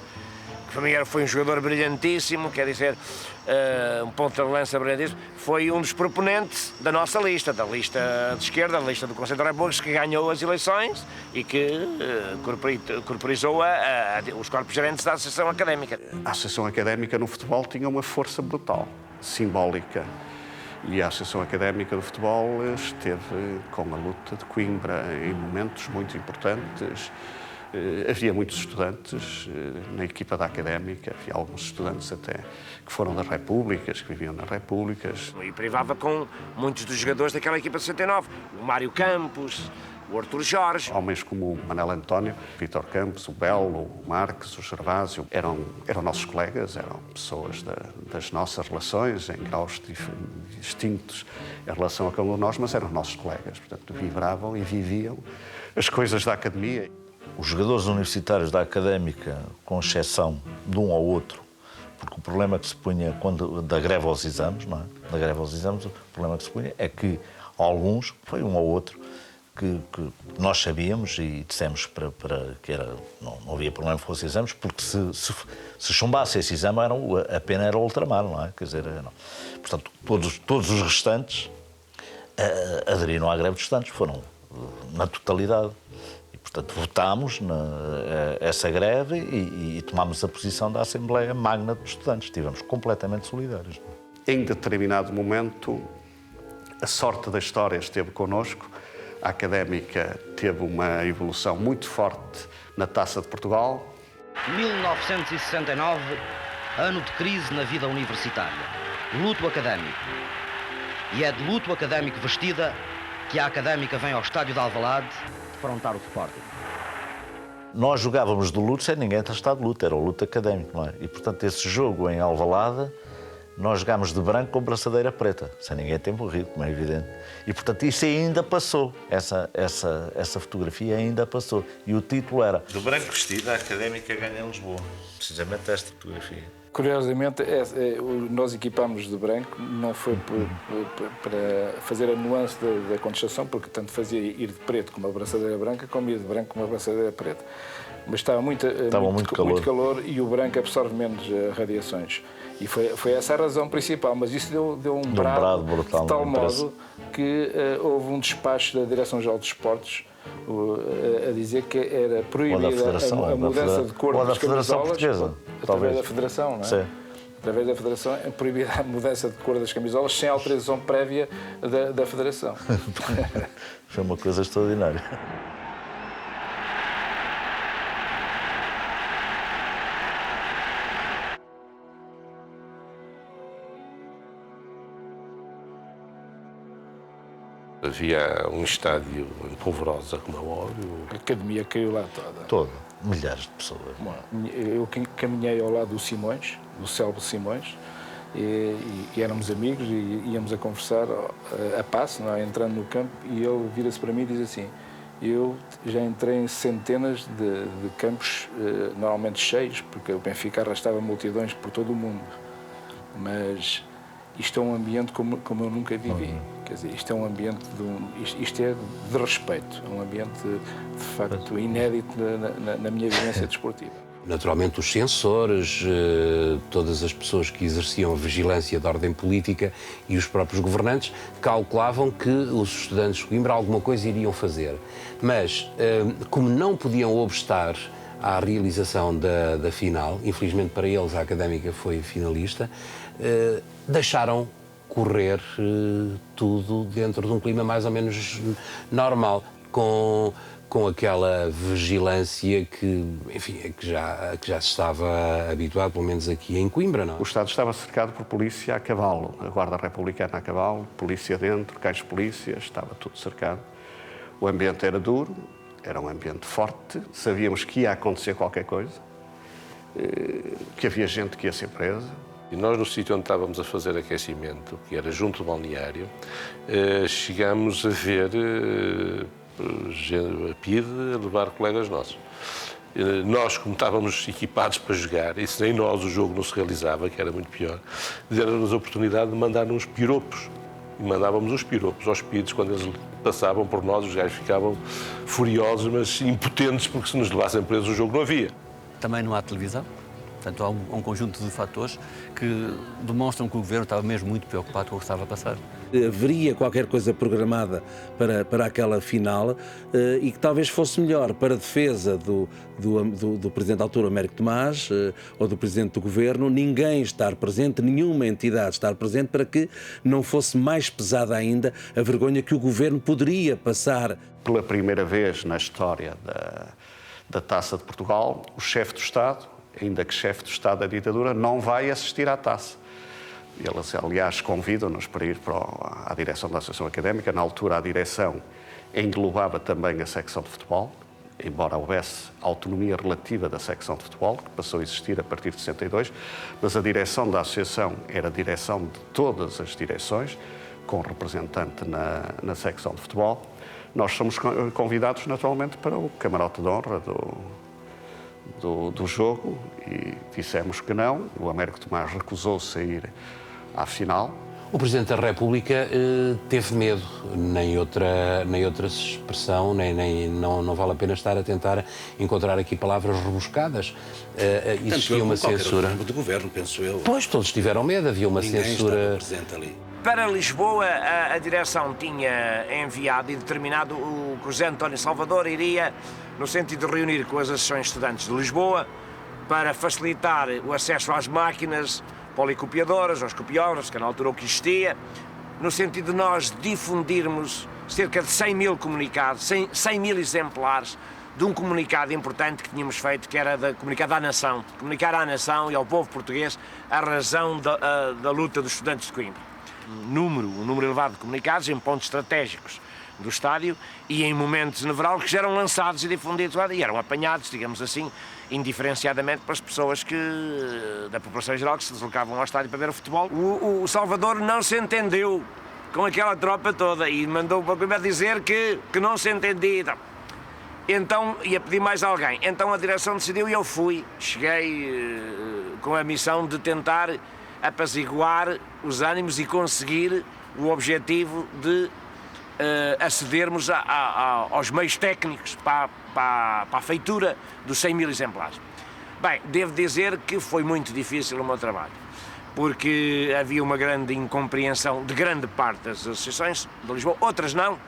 [SPEAKER 18] que para mim foi um jogador brilhantíssimo, quer dizer, um ponta de lança brilhantíssimo, foi um dos proponentes da nossa lista, da lista de esquerda, da lista do Conselho da República, que ganhou as eleições e que corporizou os corpos gerentes da Associação Académica.
[SPEAKER 19] A Associação Académica no futebol tinha uma força brutal, simbólica. E a Associação Académica do Futebol esteve com a luta de Coimbra em momentos muito importantes. Havia muitos estudantes na equipa da Académica, havia alguns estudantes até que foram das Repúblicas, que viviam nas Repúblicas.
[SPEAKER 18] E privava com muitos dos jogadores daquela equipa de 69, o Mário Campos, o Artur Jorge.
[SPEAKER 19] Homens como o Manel António, Vítor Campos, o Belo, o Marques, o Gervásio, eram nossos colegas, eram pessoas das nossas relações, em graus distintos em relação a cada um de nós, mas eram nossos colegas, portanto vibravam e viviam as coisas da academia.
[SPEAKER 7] Os jogadores universitários da Académica, com exceção de um ou outro, porque o problema que se punha da greve aos exames, não é? Da greve aos exames, o problema que se punha é que alguns, foi um ou outro, que nós sabíamos e dissemos para que não havia problema que fossem exames, porque se chumbasse esse exame a pena era ultramar, não é? Quer dizer, não. Portanto, todos os restantes aderiram à greve dos estudantes, foram na totalidade. Portanto, votámos essa greve e tomámos a posição da Assembleia Magna dos Estudantes. Estivemos completamente solidários.
[SPEAKER 19] Em determinado momento, a sorte da história esteve connosco. A Académica teve uma evolução muito forte na Taça de Portugal.
[SPEAKER 2] 1969, ano de crise na vida universitária. Luto académico. E é de luto académico vestida que a Académica vem ao estádio de Alvalade defrontar o Sporting.
[SPEAKER 7] Nós jogávamos de luto sem ninguém estar de luto, era o luto académico, não é? E, portanto, esse jogo em Alvalade, nós jogámos de branco com braçadeira preta, sem ninguém ter morrido, como é evidente. E, portanto, isso ainda passou, essa fotografia ainda passou. E o título era "De branco vestido, a Académica ganha em Lisboa". Precisamente esta fotografia.
[SPEAKER 6] Curiosamente, nós equipámos de branco, não foi para fazer a nuance da contestação, porque tanto fazia ir de preto com uma braçadeira branca, como ir de branco com uma braçadeira preta. Mas estava muito calor e o branco absorve menos radiações. E foi essa a razão principal, mas isso deu um brado brutal, de tal modo que houve um despacho da Direção-Geral dos Esportes a dizer que era proibida a mudança de cor das camisolas através da Federação, não é?
[SPEAKER 7] Sim.
[SPEAKER 6] Através da Federação é proibida a mudança de cor das camisolas sem autorização prévia da Federação.
[SPEAKER 7] Foi uma coisa extraordinária.
[SPEAKER 5] Havia um estádio em polvorosa, como é óbvio.
[SPEAKER 6] A academia caiu lá toda.
[SPEAKER 7] Toda. Milhares de pessoas.
[SPEAKER 6] Eu caminhei ao lado do Simões, do célebre Simões, e éramos amigos e íamos a conversar a passo, não é? Entrando no campo, e ele vira-se para mim e diz assim: eu já entrei em centenas de campos normalmente cheios, porque o Benfica arrastava multidões por todo o mundo, mas isto é um ambiente como eu nunca vivi. Quer dizer, isto é um ambiente isto é de respeito, é um ambiente de facto inédito na minha vivência desportiva.
[SPEAKER 9] Naturalmente os censores, todas as pessoas que exerciam a vigilância da ordem política e os próprios governantes calculavam que os estudantes de Coimbra alguma coisa iriam fazer. Mas, como não podiam obstar à realização da final, infelizmente para eles a Académica foi finalista, deixaram correr tudo dentro de um clima mais ou menos normal, com aquela vigilância que, enfim, que já se estava habituado, pelo menos aqui em Coimbra, não?
[SPEAKER 19] O Estado estava cercado por polícia a cavalo, a Guarda Republicana a cavalo, polícia dentro, cais de polícia, estava tudo cercado. O ambiente era duro, era um ambiente forte, sabíamos que ia acontecer qualquer coisa, que havia gente que ia ser presa.
[SPEAKER 5] E nós, no sítio onde estávamos a fazer aquecimento, que era junto do balneário, chegámos a ver a PIDE a levar colegas nossos. Nós, como estávamos equipados para jogar, e se nem nós o jogo não se realizava, que era muito pior, deram-nos a oportunidade de mandar uns piropos. E mandávamos os piropos aos PIDES, quando eles passavam por nós, os gajos ficavam furiosos, mas impotentes, porque se nos levassem presos o jogo não havia.
[SPEAKER 11] Também não há televisão? Portanto, há um conjunto de fatores que demonstram que o Governo estava mesmo muito preocupado com o que estava a passar.
[SPEAKER 4] Haveria qualquer coisa programada para aquela final e que talvez fosse melhor para a defesa do Presidente da altura, Américo Tomás, ou do Presidente do Governo, ninguém estar presente, nenhuma entidade estar presente, para que não fosse mais pesada ainda a vergonha que o Governo poderia passar.
[SPEAKER 19] Pela primeira vez na história da Taça de Portugal, o chefe do Estado, ainda que chefe do Estado da ditadura, não vai assistir à Taça. Eles, aliás, convidam-nos para ir à direção da Associação Académica. Na altura, a direção englobava também a secção de futebol, embora houvesse autonomia relativa da secção de futebol, que passou a existir a partir de 62, mas a direção da Associação era a direção de todas as direções, com representante na secção de futebol. Nós somos convidados, naturalmente, para o camarote de honra do jogo e dissemos que não. O Américo Tomás recusou-se a ir à final.
[SPEAKER 9] O Presidente da República teve medo, nem outra expressão, não vale a pena estar a tentar encontrar aqui palavras rebuscadas. Existia uma censura.
[SPEAKER 4] Do Governo, penso eu.
[SPEAKER 9] Pois, todos tiveram medo, havia uma censura.
[SPEAKER 4] Presente ali.
[SPEAKER 18] Para Lisboa, a direção tinha enviado e determinado o que o José António Salvador iria no sentido de reunir com as associações estudantes de Lisboa para facilitar o acesso às máquinas policopiadoras, aos copiógrafos, que na altura o que existia, no sentido de nós difundirmos cerca de 100 mil comunicados, 100 mil exemplares de um comunicado importante que tínhamos feito, que era comunicado à nação, comunicar à nação e ao povo português a razão da luta dos estudantes de Coimbra. Um número elevado de comunicados em pontos estratégicos do estádio e em momentos nevrálgicos que eram lançados e difundidos lá e eram apanhados, digamos assim, indiferenciadamente para as pessoas da população em geral que se deslocavam ao estádio para ver o futebol. O Salvador não se entendeu com aquela tropa toda e mandou para primeiro dizer que não se entendia. Então ia pedir mais alguém. Então a direção decidiu e eu fui. Cheguei com a missão de tentar apaziguar os ânimos e conseguir o objetivo de acedermos aos meios técnicos para a feitura dos 100 mil exemplares. Bem, devo dizer que foi muito difícil o meu trabalho, porque havia uma grande incompreensão de grande parte das associações de Lisboa, outras não,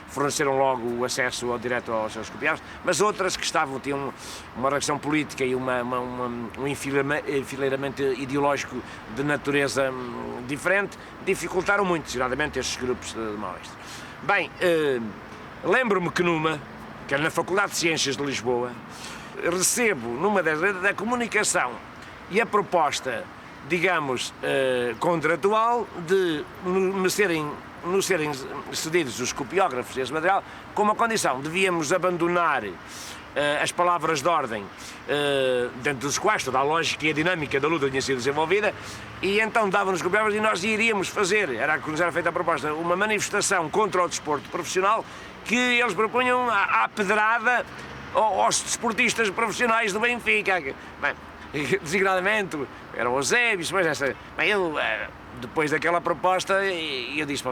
[SPEAKER 18] forneceram logo o acesso direto aos seus copiados, mas outras que tinham uma reação política e um enfileiramento ideológico de natureza diferente, dificultaram muito, desgraçadamente, estes grupos de maoístas. Bem, lembro-me que era na Faculdade de Ciências de Lisboa, recebo numa da comunicação e a proposta, digamos, contratual de nos serem cedidos os copiógrafos e esse material, com uma condição: devíamos abandonar as palavras de ordem dentro dos quais toda a lógica e a dinâmica da luta tinha sido desenvolvida, e então davam-nos copiógrafos e nós iríamos fazer, era que nos era feita a proposta, uma manifestação contra o desporto profissional que eles propunham à pedrada aos desportistas profissionais do Benfica. Bem, desigradamente, era o Eusébio, mas essa... Bem, depois daquela proposta, eu disse,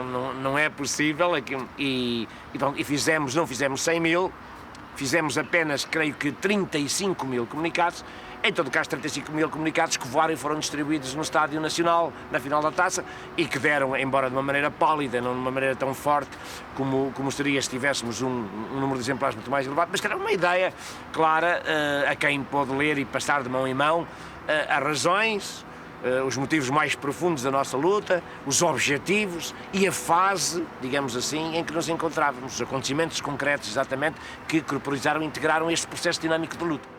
[SPEAKER 18] não é possível, e não fizemos 100 mil, fizemos apenas, creio que, 35 mil comunicados. Em todo caso, 35 mil comunicados que voaram e foram distribuídos no Estádio Nacional, na final da Taça, e que deram, embora de uma maneira pálida, não de uma maneira tão forte como seria se tivéssemos um número de exemplares muito mais elevado, mas que era uma ideia clara a quem pôde ler e passar de mão em mão as razões, os motivos mais profundos da nossa luta, os objetivos e a fase, digamos assim, em que nos encontrávamos, os acontecimentos concretos, exatamente, que corporizaram e integraram este processo dinâmico de luta.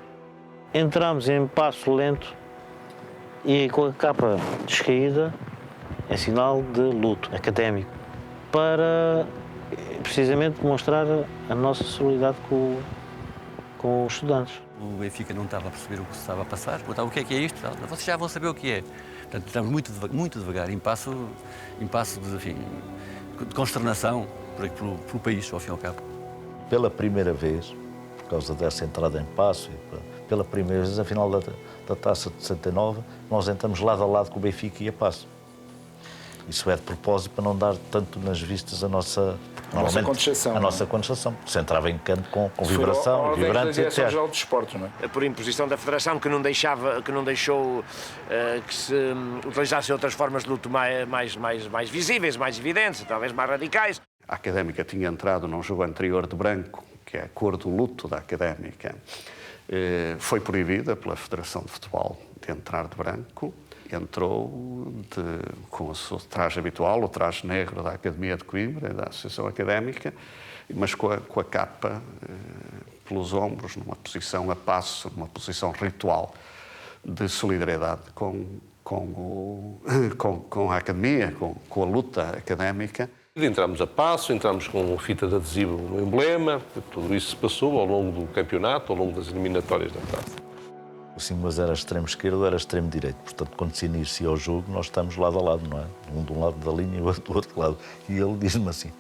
[SPEAKER 1] Entramos em passo lento e com a capa descaída é sinal de luto académico, para precisamente demonstrar a nossa solidariedade com os estudantes.
[SPEAKER 11] O Benfica não estava a perceber o que se estava a passar. Perguntava: o que é isto? Vocês já vão saber o que é. Portanto, estamos muito devagar, em passo de consternação para o país, ao fim e ao cabo.
[SPEAKER 7] Pela primeira vez, por causa dessa entrada em passo, pela primeira vez, na final da Taça de 69, nós entramos lado a lado com o Benfica e a Paço. Isso é de propósito para não dar tanto nas vistas a nossa Normalmente,
[SPEAKER 6] contestação.
[SPEAKER 7] A nossa contestação. Se entrava em campo com vibração, vibrantes, etc.
[SPEAKER 6] Direção-Geral de Desportos, não é?
[SPEAKER 18] Por imposição da Federação, que não deixou que se utilizassem outras formas de luto mais visíveis, mais evidentes, talvez mais radicais.
[SPEAKER 19] A Académica tinha entrado num jogo anterior de branco, que é a cor do luto da Académica. Foi proibida pela Federação de Futebol de entrar de branco. Entrou com o seu traje habitual, o traje negro da Academia de Coimbra, da Associação Académica, mas com a capa pelos ombros, numa posição a passo, numa posição ritual de solidariedade com a Academia, com a luta académica.
[SPEAKER 5] Entramos a passo, entramos com fita de adesivo no emblema, tudo isso se passou ao longo do campeonato, ao longo das eliminatórias da taça.
[SPEAKER 7] Sim, mas era extremo esquerdo ou era extremo direito. Portanto, quando se inicia o jogo, nós estamos lado a lado, não é? Um de um lado da linha e o outro do outro lado. E ele diz-me assim: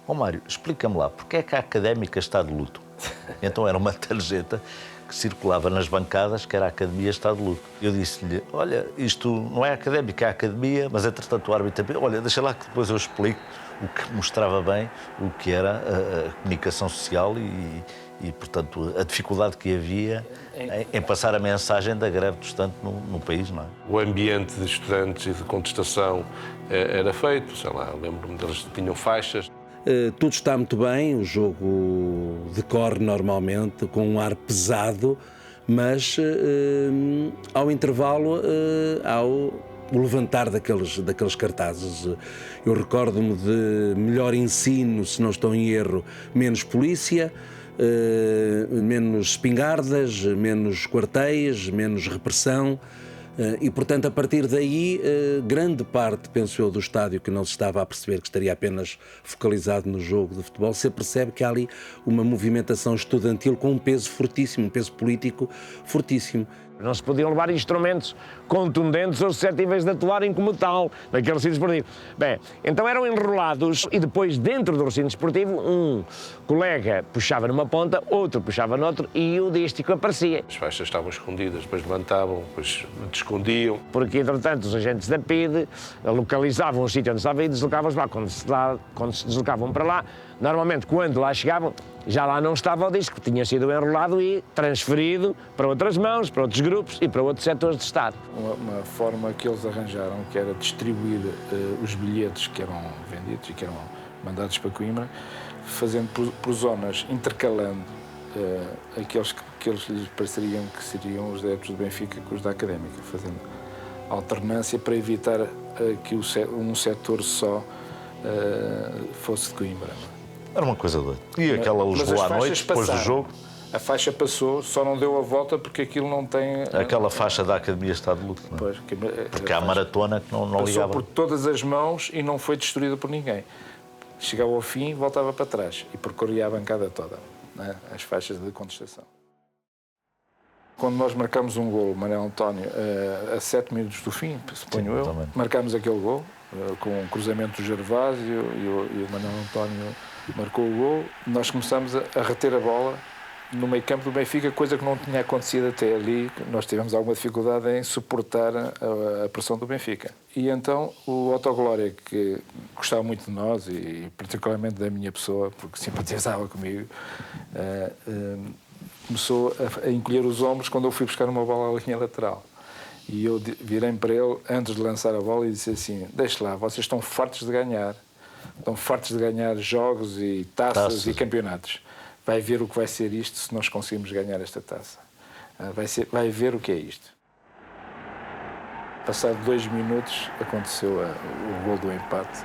[SPEAKER 7] ó Mário, explica-me lá, porque é que a Académica está de luto? Então era uma tarjeta que circulava nas bancadas, que era a Academia está de luto. Eu disse-lhe: olha, isto não é Académica, é a Academia, mas entretanto o árbitro... Olha, deixa lá que depois eu explico, o que mostrava bem o que era a comunicação social e, portanto, a dificuldade que havia em passar a mensagem da greve do estudante no país, não é?
[SPEAKER 5] O ambiente de estudantes e de contestação era feito, sei lá, lembro-me deles tinham faixas.
[SPEAKER 4] Tudo está muito bem, o jogo decorre normalmente com um ar pesado, mas ao intervalo há o levantar daqueles cartazes. Eu recordo-me de melhor ensino, se não estou em erro, menos polícia, menos espingardas, menos quartéis, menos repressão. E, portanto, a partir daí, grande parte, penso eu, do estádio que não se estava a perceber que estaria apenas focalizado no jogo de futebol, se percebe que há ali uma movimentação estudantil com um peso fortíssimo, um peso político fortíssimo.
[SPEAKER 18] Não se podiam levar instrumentos contundentes ou suscetíveis de atuarem como tal, naquele recinto esportivo. Bem, então eram enrolados e depois, dentro do recinto esportivo, um colega puxava numa ponta, outro puxava noutra e o dístico aparecia.
[SPEAKER 5] As faixas estavam escondidas, depois levantavam, depois descondiam.
[SPEAKER 18] Porque, entretanto, os agentes da PIDE localizavam o sítio onde estava e deslocavam-se lá. Quando se deslocavam para lá, normalmente, quando lá chegavam, já lá não estava o disco, tinha sido enrolado e transferido para outras mãos, para outros grupos e para outros setores de Estado.
[SPEAKER 6] Uma forma que eles arranjaram, que era distribuir os bilhetes que eram vendidos e que eram mandados para Coimbra, fazendo por zonas, intercalando aqueles que eles lhes pareceriam que seriam os adeptos do Benfica com os da Académica, fazendo alternância para evitar que um setor só fosse de Coimbra.
[SPEAKER 7] Era uma coisa doida. E aquela Lisboa à noite, depois do jogo?
[SPEAKER 6] A faixa passou, só não deu a volta porque aquilo não tem...
[SPEAKER 7] Aquela faixa da Academia está de luto, não é?
[SPEAKER 6] Pois,
[SPEAKER 7] porque há a maratona que não ligava.
[SPEAKER 6] Passou por todas as mãos e não foi destruída por ninguém. Chegava ao fim, voltava para trás e percorria a bancada toda, né? As faixas de contestação. Quando nós marcamos um golo, Manuel António, a 7 minutos do fim, suponho eu, marcámos aquele golo, com um cruzamento do Gervásio e o Manuel António marcou o golo. Nós começamos a reter a bola no meio campo do Benfica, coisa que não tinha acontecido até ali. Nós tivemos alguma dificuldade em suportar a pressão do Benfica. E então o Otto Glória, que gostava muito de nós e particularmente da minha pessoa, porque simpatizava comigo, começou a encolher os ombros quando eu fui buscar uma bola à linha lateral. E eu virei-me para ele antes de lançar a bola e disse assim: deixe lá, vocês estão fartos de ganhar. Estão fartos de ganhar jogos e taças e campeonatos. Vai ver o que vai ser isto se nós conseguirmos ganhar esta taça. Vai ver o que é isto. Passado 2 minutos, aconteceu o gol do empate.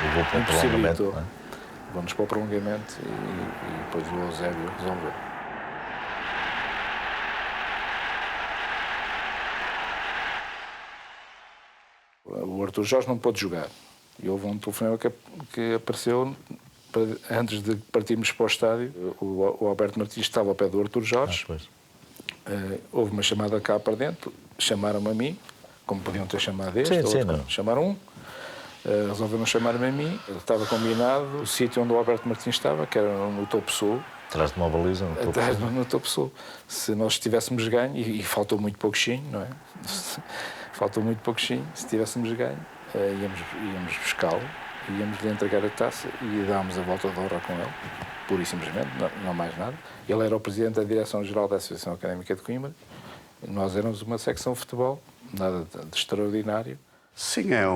[SPEAKER 7] Levou para o prolongamento, não é?
[SPEAKER 6] Vamos para o prolongamento e depois o Eusébio resolveu. O Arthur Jorge não pôde jogar. E houve um telefonema que apareceu antes de partirmos para o estádio. O Alberto Martins estava ao pé do Arthur Jorge. Houve uma chamada cá para dentro. Chamaram-me a mim, como podiam ter chamado este. Chamaram um. Resolveram chamar-me a mim. Estava combinado o sítio onde o Alberto Martins estava, que era no Topo Sul.
[SPEAKER 7] Atrás de uma baliza,
[SPEAKER 6] no Topo Sul. Se nós tivéssemos ganho, e faltou muito pouquinho, não é? Faltou muito pouquinho, se tivéssemos ganho,
[SPEAKER 12] íamos buscá-lo, íamos-lhe entregar a taça e dámos a volta de honra com ele, pura e simplesmente, não mais nada. Ele era o presidente da Direção-Geral da Associação Académica de Coimbra, nós éramos uma secção de futebol, nada de extraordinário.
[SPEAKER 19] Sim, é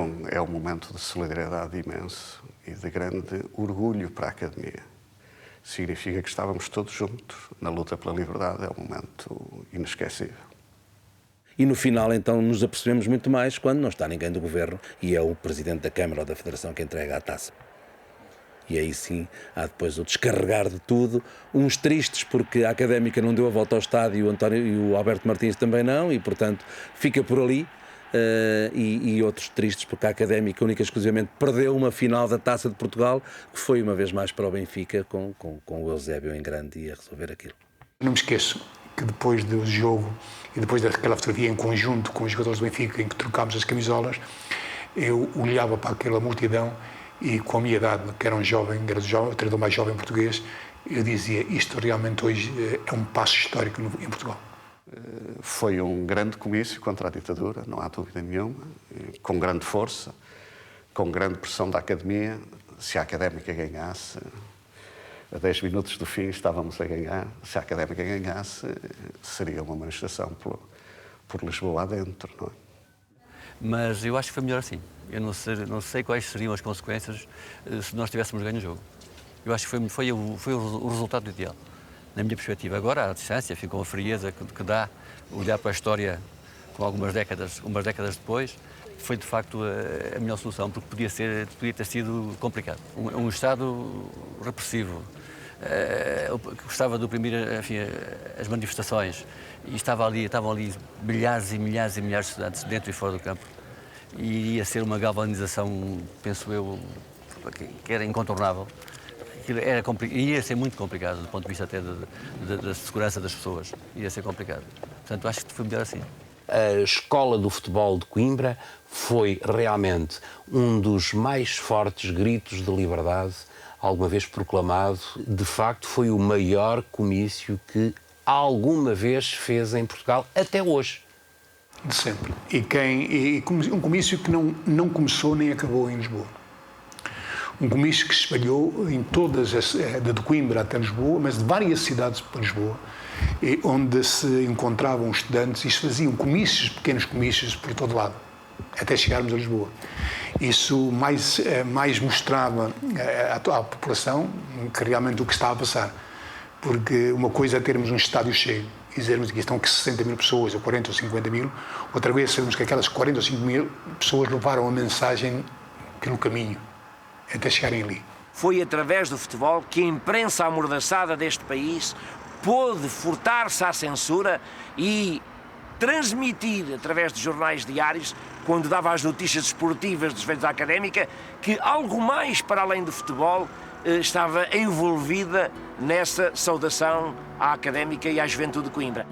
[SPEAKER 19] um momento de solidariedade imenso e de grande orgulho para a Academia. Significa que estávamos todos juntos na luta pela liberdade, é um momento inesquecível.
[SPEAKER 4] E no final, então, nos apercebemos muito mais quando não está ninguém do Governo e é o Presidente da Câmara ou da Federação que entrega a taça. E aí sim, há depois o descarregar de tudo, uns tristes porque a Académica não deu a volta ao estádio e o Alberto Martins também não, e portanto fica por ali, e outros tristes porque a Académica única e exclusivamente perdeu uma final da Taça de Portugal, que foi uma vez mais para o Benfica, com o Eusébio em grande e a resolver aquilo.
[SPEAKER 10] Não me esqueço que depois do jogo e depois daquela fotografia em conjunto com os jogadores do Benfica, em que trocámos as camisolas, eu olhava para aquela multidão e com a minha idade, que era um jovem, o treinador mais jovem português, eu dizia, isto realmente hoje é um passo histórico em Portugal.
[SPEAKER 19] Foi um grande comício contra a ditadura, não há dúvida nenhuma, com grande força, com grande pressão da Academia. Se a Académica ganhasse, a 10 minutos do fim estávamos a ganhar, se a Académica ganhasse, seria uma manifestação por Lisboa adentro, não é?
[SPEAKER 11] Mas eu acho que foi melhor assim. Eu não sei quais seriam as consequências se nós tivéssemos ganho o jogo. Eu acho que foi o resultado ideal, na minha perspectiva. Agora, à distância, enfim, com a frieza que dá olhar para a história com algumas décadas depois, foi de facto a melhor solução, porque podia ter sido complicado. Um Estado repressivo, que gostava de oprimir, enfim, as manifestações, e estavam ali milhares e milhares e milhares de estudantes dentro e fora do campo. E ia ser uma galvanização, penso eu, que era incontornável. Ia ser muito complicado do ponto de vista até da segurança das pessoas. Ia ser complicado. Portanto, acho que foi melhor assim.
[SPEAKER 9] A Escola do Futebol de Coimbra foi realmente um dos mais fortes gritos de liberdade alguma vez proclamado. De facto, foi o maior comício que alguma vez fez em Portugal, até hoje.
[SPEAKER 10] De sempre. E um comício que não começou nem acabou em Lisboa. Um comício que se espalhou em todas, de Coimbra até Lisboa, mas de várias cidades para Lisboa, onde se encontravam estudantes e se faziam pequenos comícios por todo lado, até chegarmos a Lisboa. Isso mais mostrava à população que realmente o que estava a passar. Porque uma coisa é termos um estádio cheio e dizermos que estão 60 mil pessoas, ou 40 ou 50 mil, outra vez sabemos que aquelas 40 ou 50 mil pessoas levaram a mensagem pelo caminho, até chegarem ali.
[SPEAKER 18] Foi através do futebol que a imprensa amordaçada deste país pôde furtar-se à censura e transmitir, através de jornais diários, quando dava as notícias esportivas dos feitos da Académica, que algo mais para além do futebol estava envolvida nessa saudação à Académica e à Juventude de Coimbra.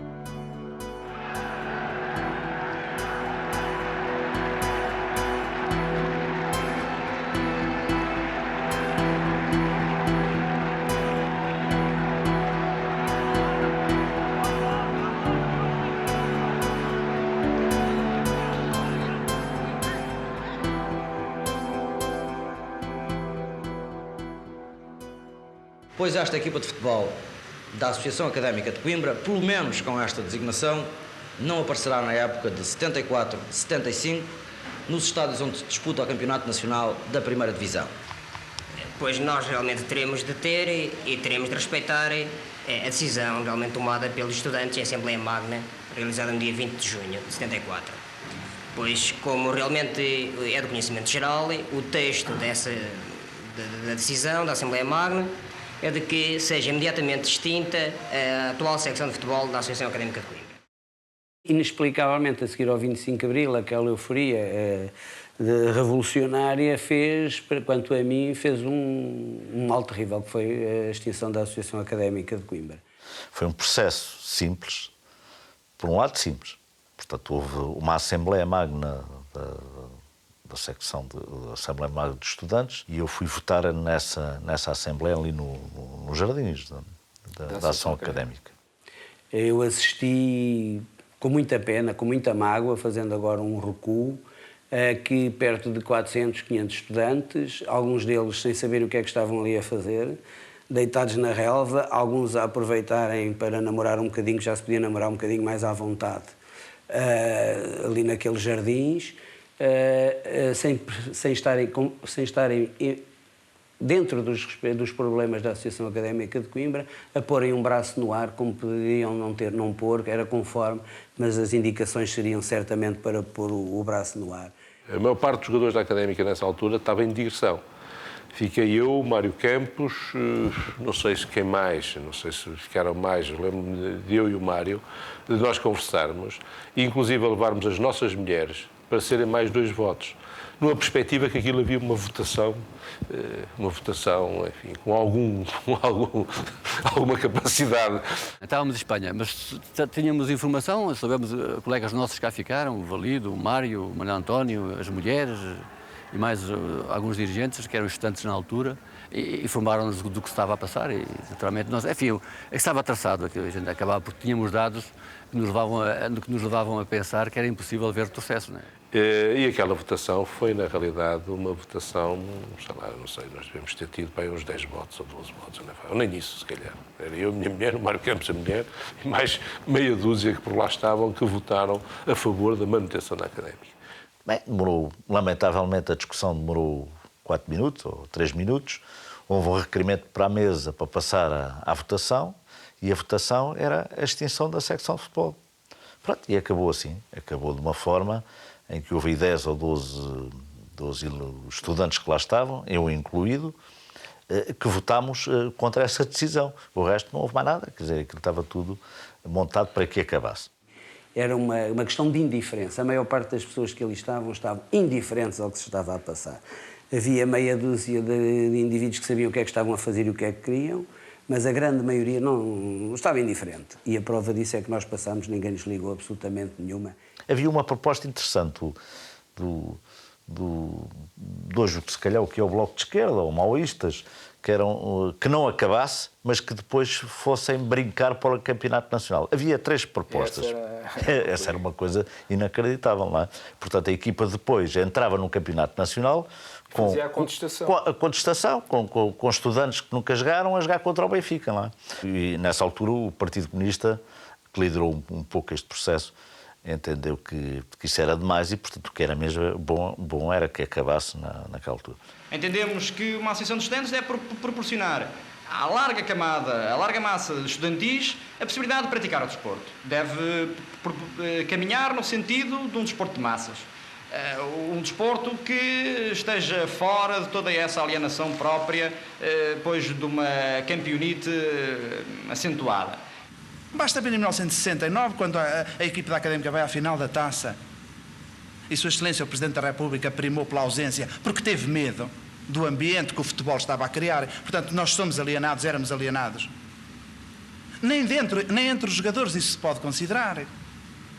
[SPEAKER 2] Pois esta equipa de futebol da Associação Académica de Coimbra, pelo menos com esta designação, não aparecerá na época de 74-75 nos estádios onde se disputa o Campeonato Nacional da Primeira Divisão.
[SPEAKER 13] Pois nós realmente teremos de ter e teremos de respeitar a decisão realmente tomada pelos estudantes em Assembleia Magna, realizada no dia 20 de junho de 74. Pois, como realmente é do conhecimento geral, o texto da decisão da Assembleia Magna é de que seja imediatamente extinta a atual secção de futebol da Associação Académica de Coimbra.
[SPEAKER 14] Inexplicavelmente, a seguir ao 25 de Abril, aquela euforia revolucionária quanto a mim, fez um mal terrível, que foi a extinção da Associação Académica de Coimbra.
[SPEAKER 7] Foi um processo simples, por um lado simples. Portanto, houve uma Assembleia Magna da secção da Assembleia Magna de Estudantes e eu fui votar nessa Assembleia ali nos jardins da Ação Académica.
[SPEAKER 14] Eu assisti com muita pena, com muita mágoa, fazendo agora um recuo, aqui perto de 400, 500 estudantes, alguns deles sem saber o que é que estavam ali a fazer, deitados na relva, alguns a aproveitarem para namorar um bocadinho, já se podia namorar um bocadinho mais à vontade, ali naqueles jardins, sem estarem dentro dos problemas da Associação Académica de Coimbra, a porem um braço no ar, como poderiam não pôr, era conforme, mas as indicações seriam certamente para pôr o braço no ar.
[SPEAKER 5] A maior parte dos jogadores da Académica nessa altura estava em digressão. Fiquei eu, Mário Campos, não sei se quem mais, não sei se ficaram mais, lembro-me de eu e o Mário, de nós conversarmos, e inclusive a levarmos as nossas mulheres para serem mais 2 votos, numa perspectiva que aquilo havia uma votação, enfim, com alguma capacidade.
[SPEAKER 11] Estávamos em Espanha, mas tínhamos informação, soubemos, colegas nossos cá ficaram, o Valido, o Mário, o Manuel António, as mulheres e mais alguns dirigentes que eram estudantes na altura e informaram-nos do que estava a passar e naturalmente nós, enfim, estava traçado, a gente acabava porque tínhamos dados que nos levavam a pensar que era impossível haver retrocesso, não é?
[SPEAKER 5] E aquela votação foi, na realidade, uma votação, sei lá, não sei, nós devemos ter tido bem uns 10 votos ou 12 votos, ou nem isso, se calhar. Era eu, a minha mulher, o Mário Campos, a mulher, e mais meia dúzia que por lá estavam, que votaram a favor da manutenção da Académica.
[SPEAKER 7] Bem, lamentavelmente a discussão demorou 4 minutos ou 3 minutos, houve um requerimento para a mesa para passar à votação, e a votação era a extinção da secção de futebol. Pronto, e acabou assim, acabou de uma forma em que houve 10 ou 12 estudantes que lá estavam, eu incluído, que votámos contra essa decisão. O resto não houve mais nada, quer dizer, aquilo estava tudo montado para que acabasse.
[SPEAKER 14] Era uma questão de indiferença. A maior parte das pessoas que ali estavam indiferentes ao que se estava a passar. Havia meia dúzia de indivíduos que sabiam o que é que estavam a fazer e o que é que queriam, mas a grande maioria não estava indiferente. E a prova disso é que nós passámos, ninguém nos ligou absolutamente nenhuma.
[SPEAKER 7] Havia uma proposta interessante de hoje, se calhar, o que é o Bloco de Esquerda, ou maoístas, que não acabasse, mas que depois fossem brincar para o Campeonato Nacional. Havia 3 propostas. Essa era uma coisa inacreditável, não é? Portanto, a equipa depois entrava no Campeonato Nacional
[SPEAKER 12] fazia a contestação.
[SPEAKER 7] A contestação, com estudantes que nunca jogaram a jogar contra o Benfica, não é? E nessa altura o Partido Comunista, que liderou um pouco este processo, entendeu que isso era demais e, portanto, o que era mesmo bom era que acabasse naquela altura.
[SPEAKER 20] Entendemos que uma associação de estudantes deve proporcionar à larga camada, à larga massa de estudantis, a possibilidade de praticar o desporto. Deve caminhar no sentido de um desporto de massas. Um desporto que esteja fora de toda essa alienação própria, depois de uma campeonite acentuada.
[SPEAKER 21] Basta ver em 1969, quando a equipe da Académica vai à final da taça, e Sua Excelência, o Presidente da República, primou pela ausência, porque teve medo do ambiente que o futebol estava a criar. Portanto, nós somos alienados, éramos alienados. Nem entre os jogadores isso se pode considerar.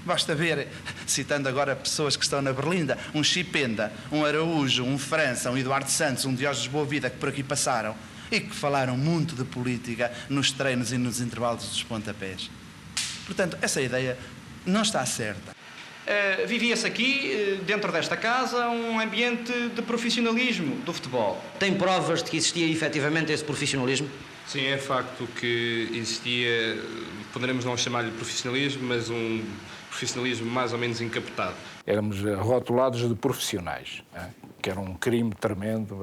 [SPEAKER 21] Basta ver, citando agora pessoas que estão na Berlinda, um Chipenda, um Araújo, um França, um Eduardo Santos, um Diógenes Boavida, que por aqui passaram e que falaram muito de política nos treinos e nos intervalos dos pontapés. Portanto, essa ideia não está certa.
[SPEAKER 20] Vivia-se aqui, dentro desta casa, um ambiente de profissionalismo do futebol.
[SPEAKER 2] Tem provas de que existia efetivamente esse profissionalismo?
[SPEAKER 22] Sim, é facto que existia, poderemos não chamar-lhe profissionalismo, mas um profissionalismo mais ou menos encapotado.
[SPEAKER 12] Éramos rotulados de profissionais, que era um crime tremendo.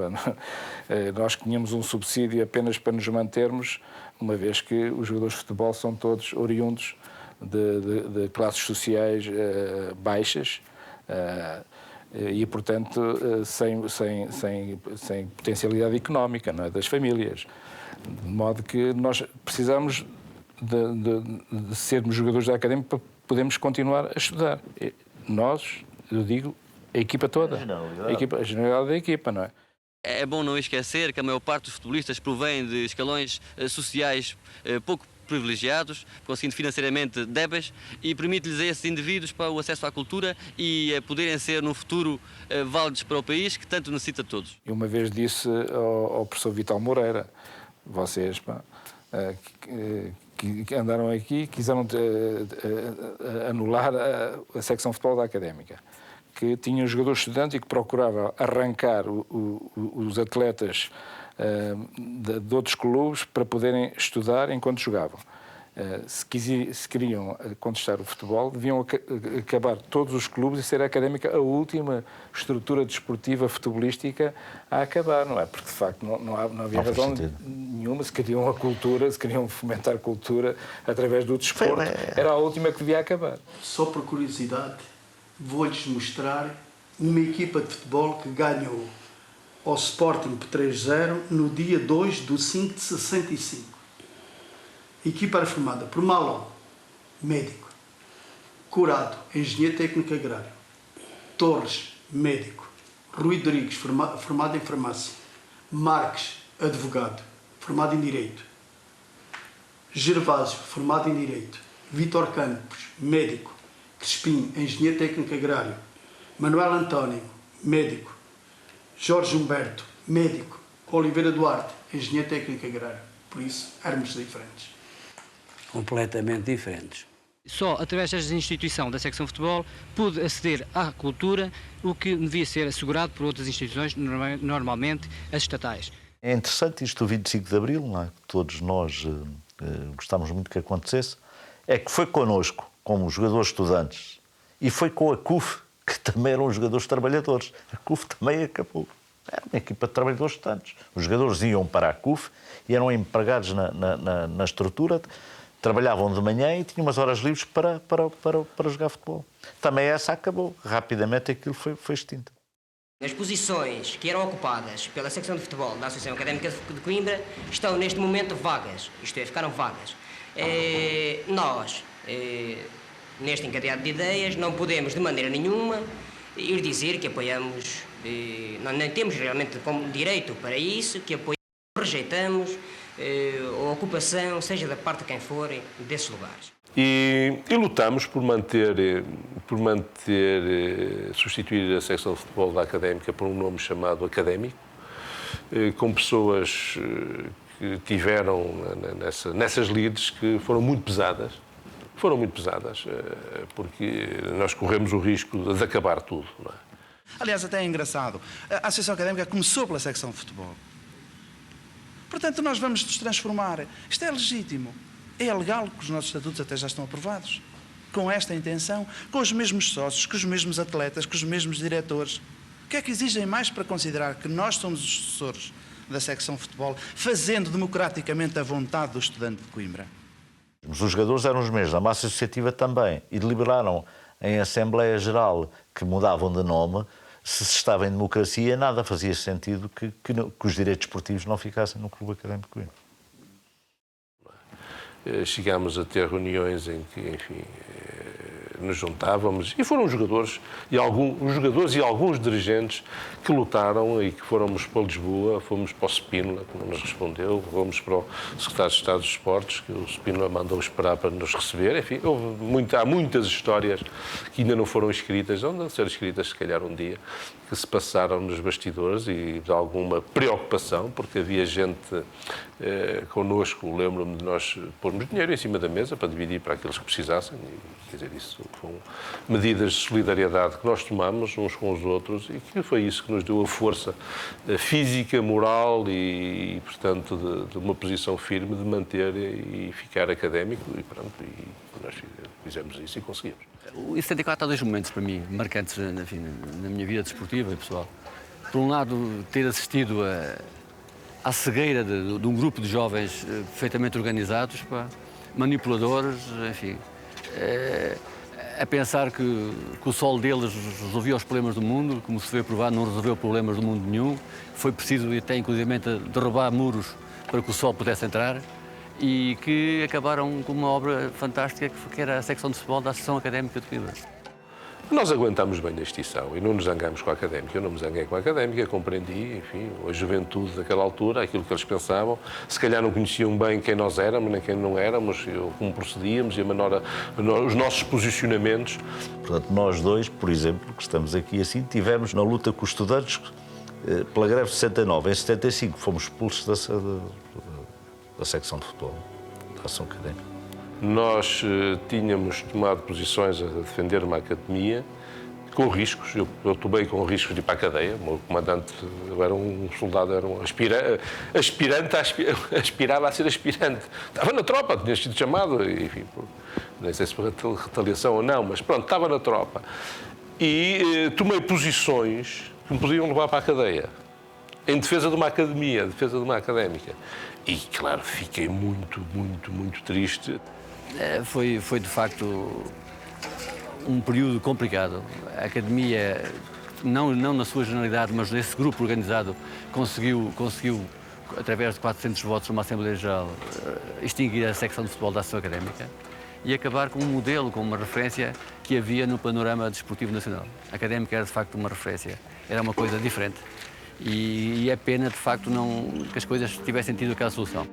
[SPEAKER 12] Nós tínhamos um subsídio apenas para nos mantermos, uma vez que os jogadores de futebol são todos oriundos de classes sociais baixas e, portanto, sem potencialidade económica, não é? Das famílias. De modo que nós precisamos de sermos jogadores da Académica para podermos continuar a estudar. Nós, eu digo, a equipa toda. A generalidade da equipa, não é?
[SPEAKER 11] É bom não esquecer que a maior parte dos futebolistas provém de escalões sociais pouco privilegiados, conseguindo financeiramente débeis, e permite-lhes a esses indivíduos para o acesso à cultura e a poderem ser no futuro válidos para o país, que tanto necessita de todos.
[SPEAKER 12] Eu uma vez disse ao professor Vital Moreira, vocês que andaram aqui quiseram anular a secção de futebol da Académica. que tinha um jogador estudante e que procurava arrancar os atletas de outros clubes para poderem estudar enquanto jogavam. Se queriam contestar o futebol, deviam acabar todos os clubes e ser a Académica a última estrutura desportiva futebolística a acabar, não é? Porque, de facto, não havia razão nenhuma. Se queriam a cultura, se queriam fomentar a cultura através do desporto, era a última que devia acabar.
[SPEAKER 3] Só por curiosidade, vou-lhes mostrar uma equipa de futebol que ganhou ao Sporting por 3-0 no dia 2/5/65. A equipa era formada por Malon, médico; Curado, engenheiro técnico agrário; Torres, médico; Rui Rodrigues, formado em farmácia; Marques, advogado, formado em direito; Gervásio, formado em direito; Vítor Campos, médico; Crespim, engenheiro técnico agrário; Manuel António, médico; Jorge Humberto, médico; Oliveira Duarte, engenheiro técnico agrário. Por isso, éramos diferentes.
[SPEAKER 14] Completamente diferentes.
[SPEAKER 16] Só através desta instituição da secção de futebol pude aceder à cultura, o que devia ser assegurado por outras instituições, normalmente as estatais.
[SPEAKER 7] É interessante isto do 25 de Abril, não é? Todos nós gostávamos muito que acontecesse, é que foi connosco, como jogadores estudantes, e foi com a CUF, que também eram jogadores trabalhadores. A CUF também acabou. Era uma equipa de trabalhadores estudantes. Os jogadores iam para a CUF e eram empregados na estrutura, trabalhavam de manhã e tinham umas horas livres para jogar futebol. Também essa acabou. Rapidamente aquilo foi extinto.
[SPEAKER 13] As posições que eram ocupadas pela secção de futebol da Associação Académica de Coimbra estão neste momento vagas. Isto é, ficaram vagas. Nós, neste encadeado de ideias, não podemos de maneira nenhuma ir dizer que apoiamos, não temos realmente como direito para isso, que apoiamos, rejeitamos a ocupação, seja da parte de quem for, desses lugares.
[SPEAKER 5] E lutamos por substituir a secção de futebol da Académica por um nome chamado Académico, com pessoas que tiveram nessas lides que foram muito pesadas. Porque nós corremos o risco de acabar tudo. Não é?
[SPEAKER 21] Aliás, até é engraçado. A Associação Académica começou pela secção de futebol. Portanto, nós vamos nos transformar. Isto é legítimo. É legal que os nossos estatutos até já estão aprovados. Com esta intenção, com os mesmos sócios, com os mesmos atletas, com os mesmos diretores. O que é que exigem mais para considerar que nós somos os sucessores da secção de futebol, fazendo democraticamente a vontade do estudante de Coimbra?
[SPEAKER 7] Os jogadores eram os mesmos, a massa associativa também, e deliberaram em Assembleia Geral que mudavam de nome. Se estava em democracia, nada fazia sentido que os direitos esportivos não ficassem no Clube Académico de Coimbra.
[SPEAKER 5] Chegámos a ter reuniões em que, enfim, nos juntávamos e foram os jogadores e alguns dirigentes que lutaram e que fomos para Lisboa, fomos para o Spínola, que não nos respondeu, fomos para o Secretário de Estado dos Esportes, que o Spínola mandou esperar para nos receber. Enfim, há muitas histórias que ainda não foram escritas, vão ser escritas se calhar um dia, que se passaram nos bastidores e de alguma preocupação, porque havia gente connosco, lembro-me de nós pormos dinheiro em cima da mesa para dividir para aqueles que precisassem, e, quer dizer, isso foram medidas de solidariedade que nós tomamos uns com os outros e que foi isso que nos deu a força física, moral e portanto, de uma posição firme de manter e ficar académico e pronto, e nós fizemos isso e conseguimos.
[SPEAKER 11] O 74 há dois momentos para mim marcantes, enfim, na minha vida desportiva e pessoal. Por um lado, ter assistido à cegueira de um grupo de jovens perfeitamente organizados, manipuladores, enfim, a pensar que o sol deles resolvia os problemas do mundo, como se veio provar, não resolveu problemas do mundo nenhum. Foi preciso até, inclusivamente, derrubar muros para que o sol pudesse entrar. E que acabaram com uma obra fantástica que era a secção de futebol da Associação Académica de Coimbra.
[SPEAKER 5] Nós aguentámos bem a extinção e não nos zangámos com a Académica. Eu não me zanguei com a Académica, compreendi, enfim, a juventude daquela altura, aquilo que eles pensavam. Se calhar não conheciam bem quem nós éramos, nem quem não éramos, como procedíamos e os nossos posicionamentos.
[SPEAKER 7] Portanto, nós dois, por exemplo, que estamos aqui assim, tivemos na luta com os estudantes pela greve de 69. Em 75 fomos expulsos da secção de futebol, da Associação Académica.
[SPEAKER 5] Nós tínhamos tomado posições a defender uma academia com riscos. Eu tomei com riscos de ir para a cadeia. O meu comandante, eu era um soldado, era um aspirante, aspirava a ser aspirante. Estava na tropa, tinha sido chamado, enfim, nem sei se foi retaliação ou não, mas pronto, estava na tropa. E tomei posições que me podiam levar para a cadeia, em defesa de uma academia, em defesa de uma académica. E, claro, fiquei muito, muito, muito triste.
[SPEAKER 11] Foi de facto um período complicado. A academia, não na sua generalidade, mas nesse grupo organizado, conseguiu através de 400 votos numa Assembleia Geral, extinguir a secção de futebol da Associação Académica e acabar com um modelo, com uma referência que havia no panorama desportivo nacional. A Académica era de facto uma referência, era uma coisa diferente. E é pena, de facto, que as coisas tivessem tido aquela solução.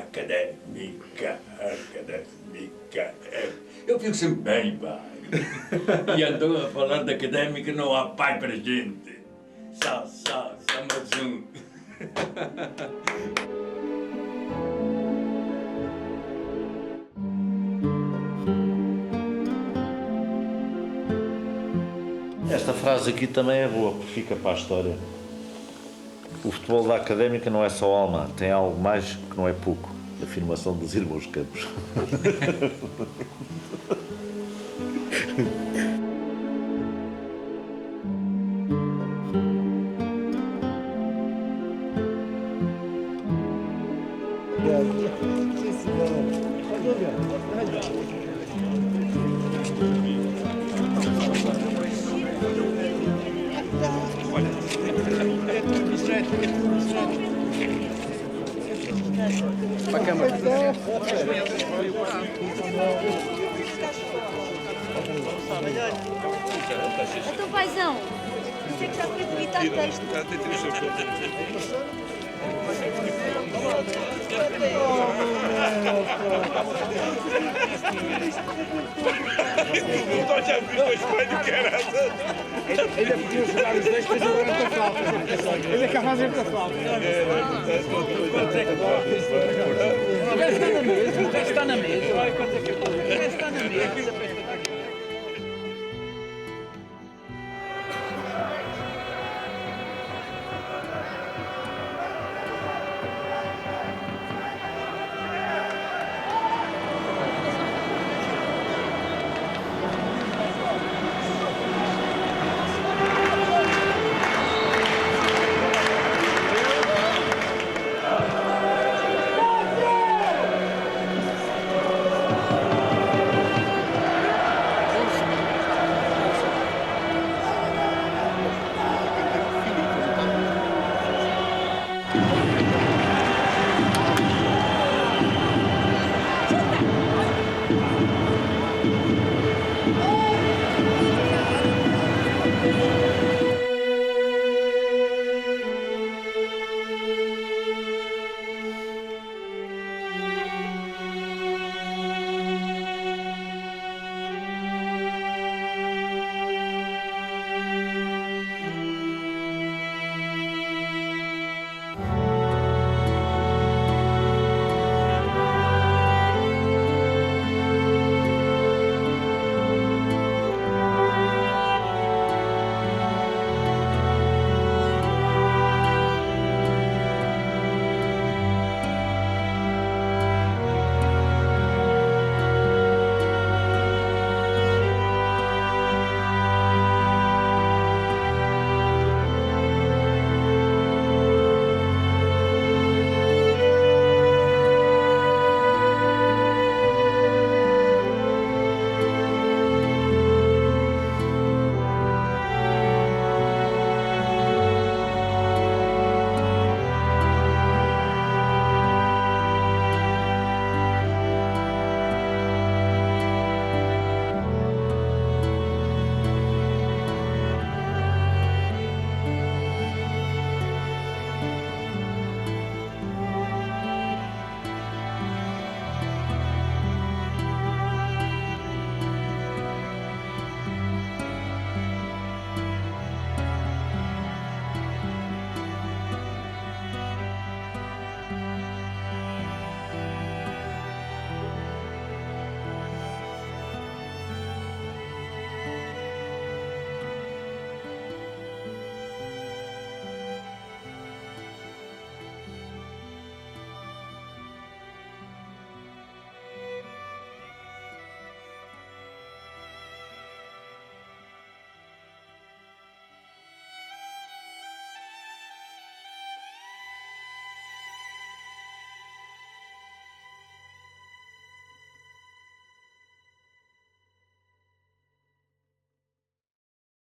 [SPEAKER 8] Académica. Eu fico sempre bem, pai. E andou a falar da académica, não há pai para gente. Só mais um.
[SPEAKER 7] Esta frase aqui também é boa, porque fica para a história. O futebol da académica não é só alma, tem algo mais que não é pouco. Afirmação dos irmãos Campos.
[SPEAKER 21] Para a câmara.
[SPEAKER 17] Então, paizão, você que já foi editar texto.
[SPEAKER 8] Não já vi dois pais de caralho.
[SPEAKER 21] Ainda podiam jogar os dois, depois agora com a falta. Ainda cá fazer com a falta. O gajo está na mesa, o gajo está na mesa.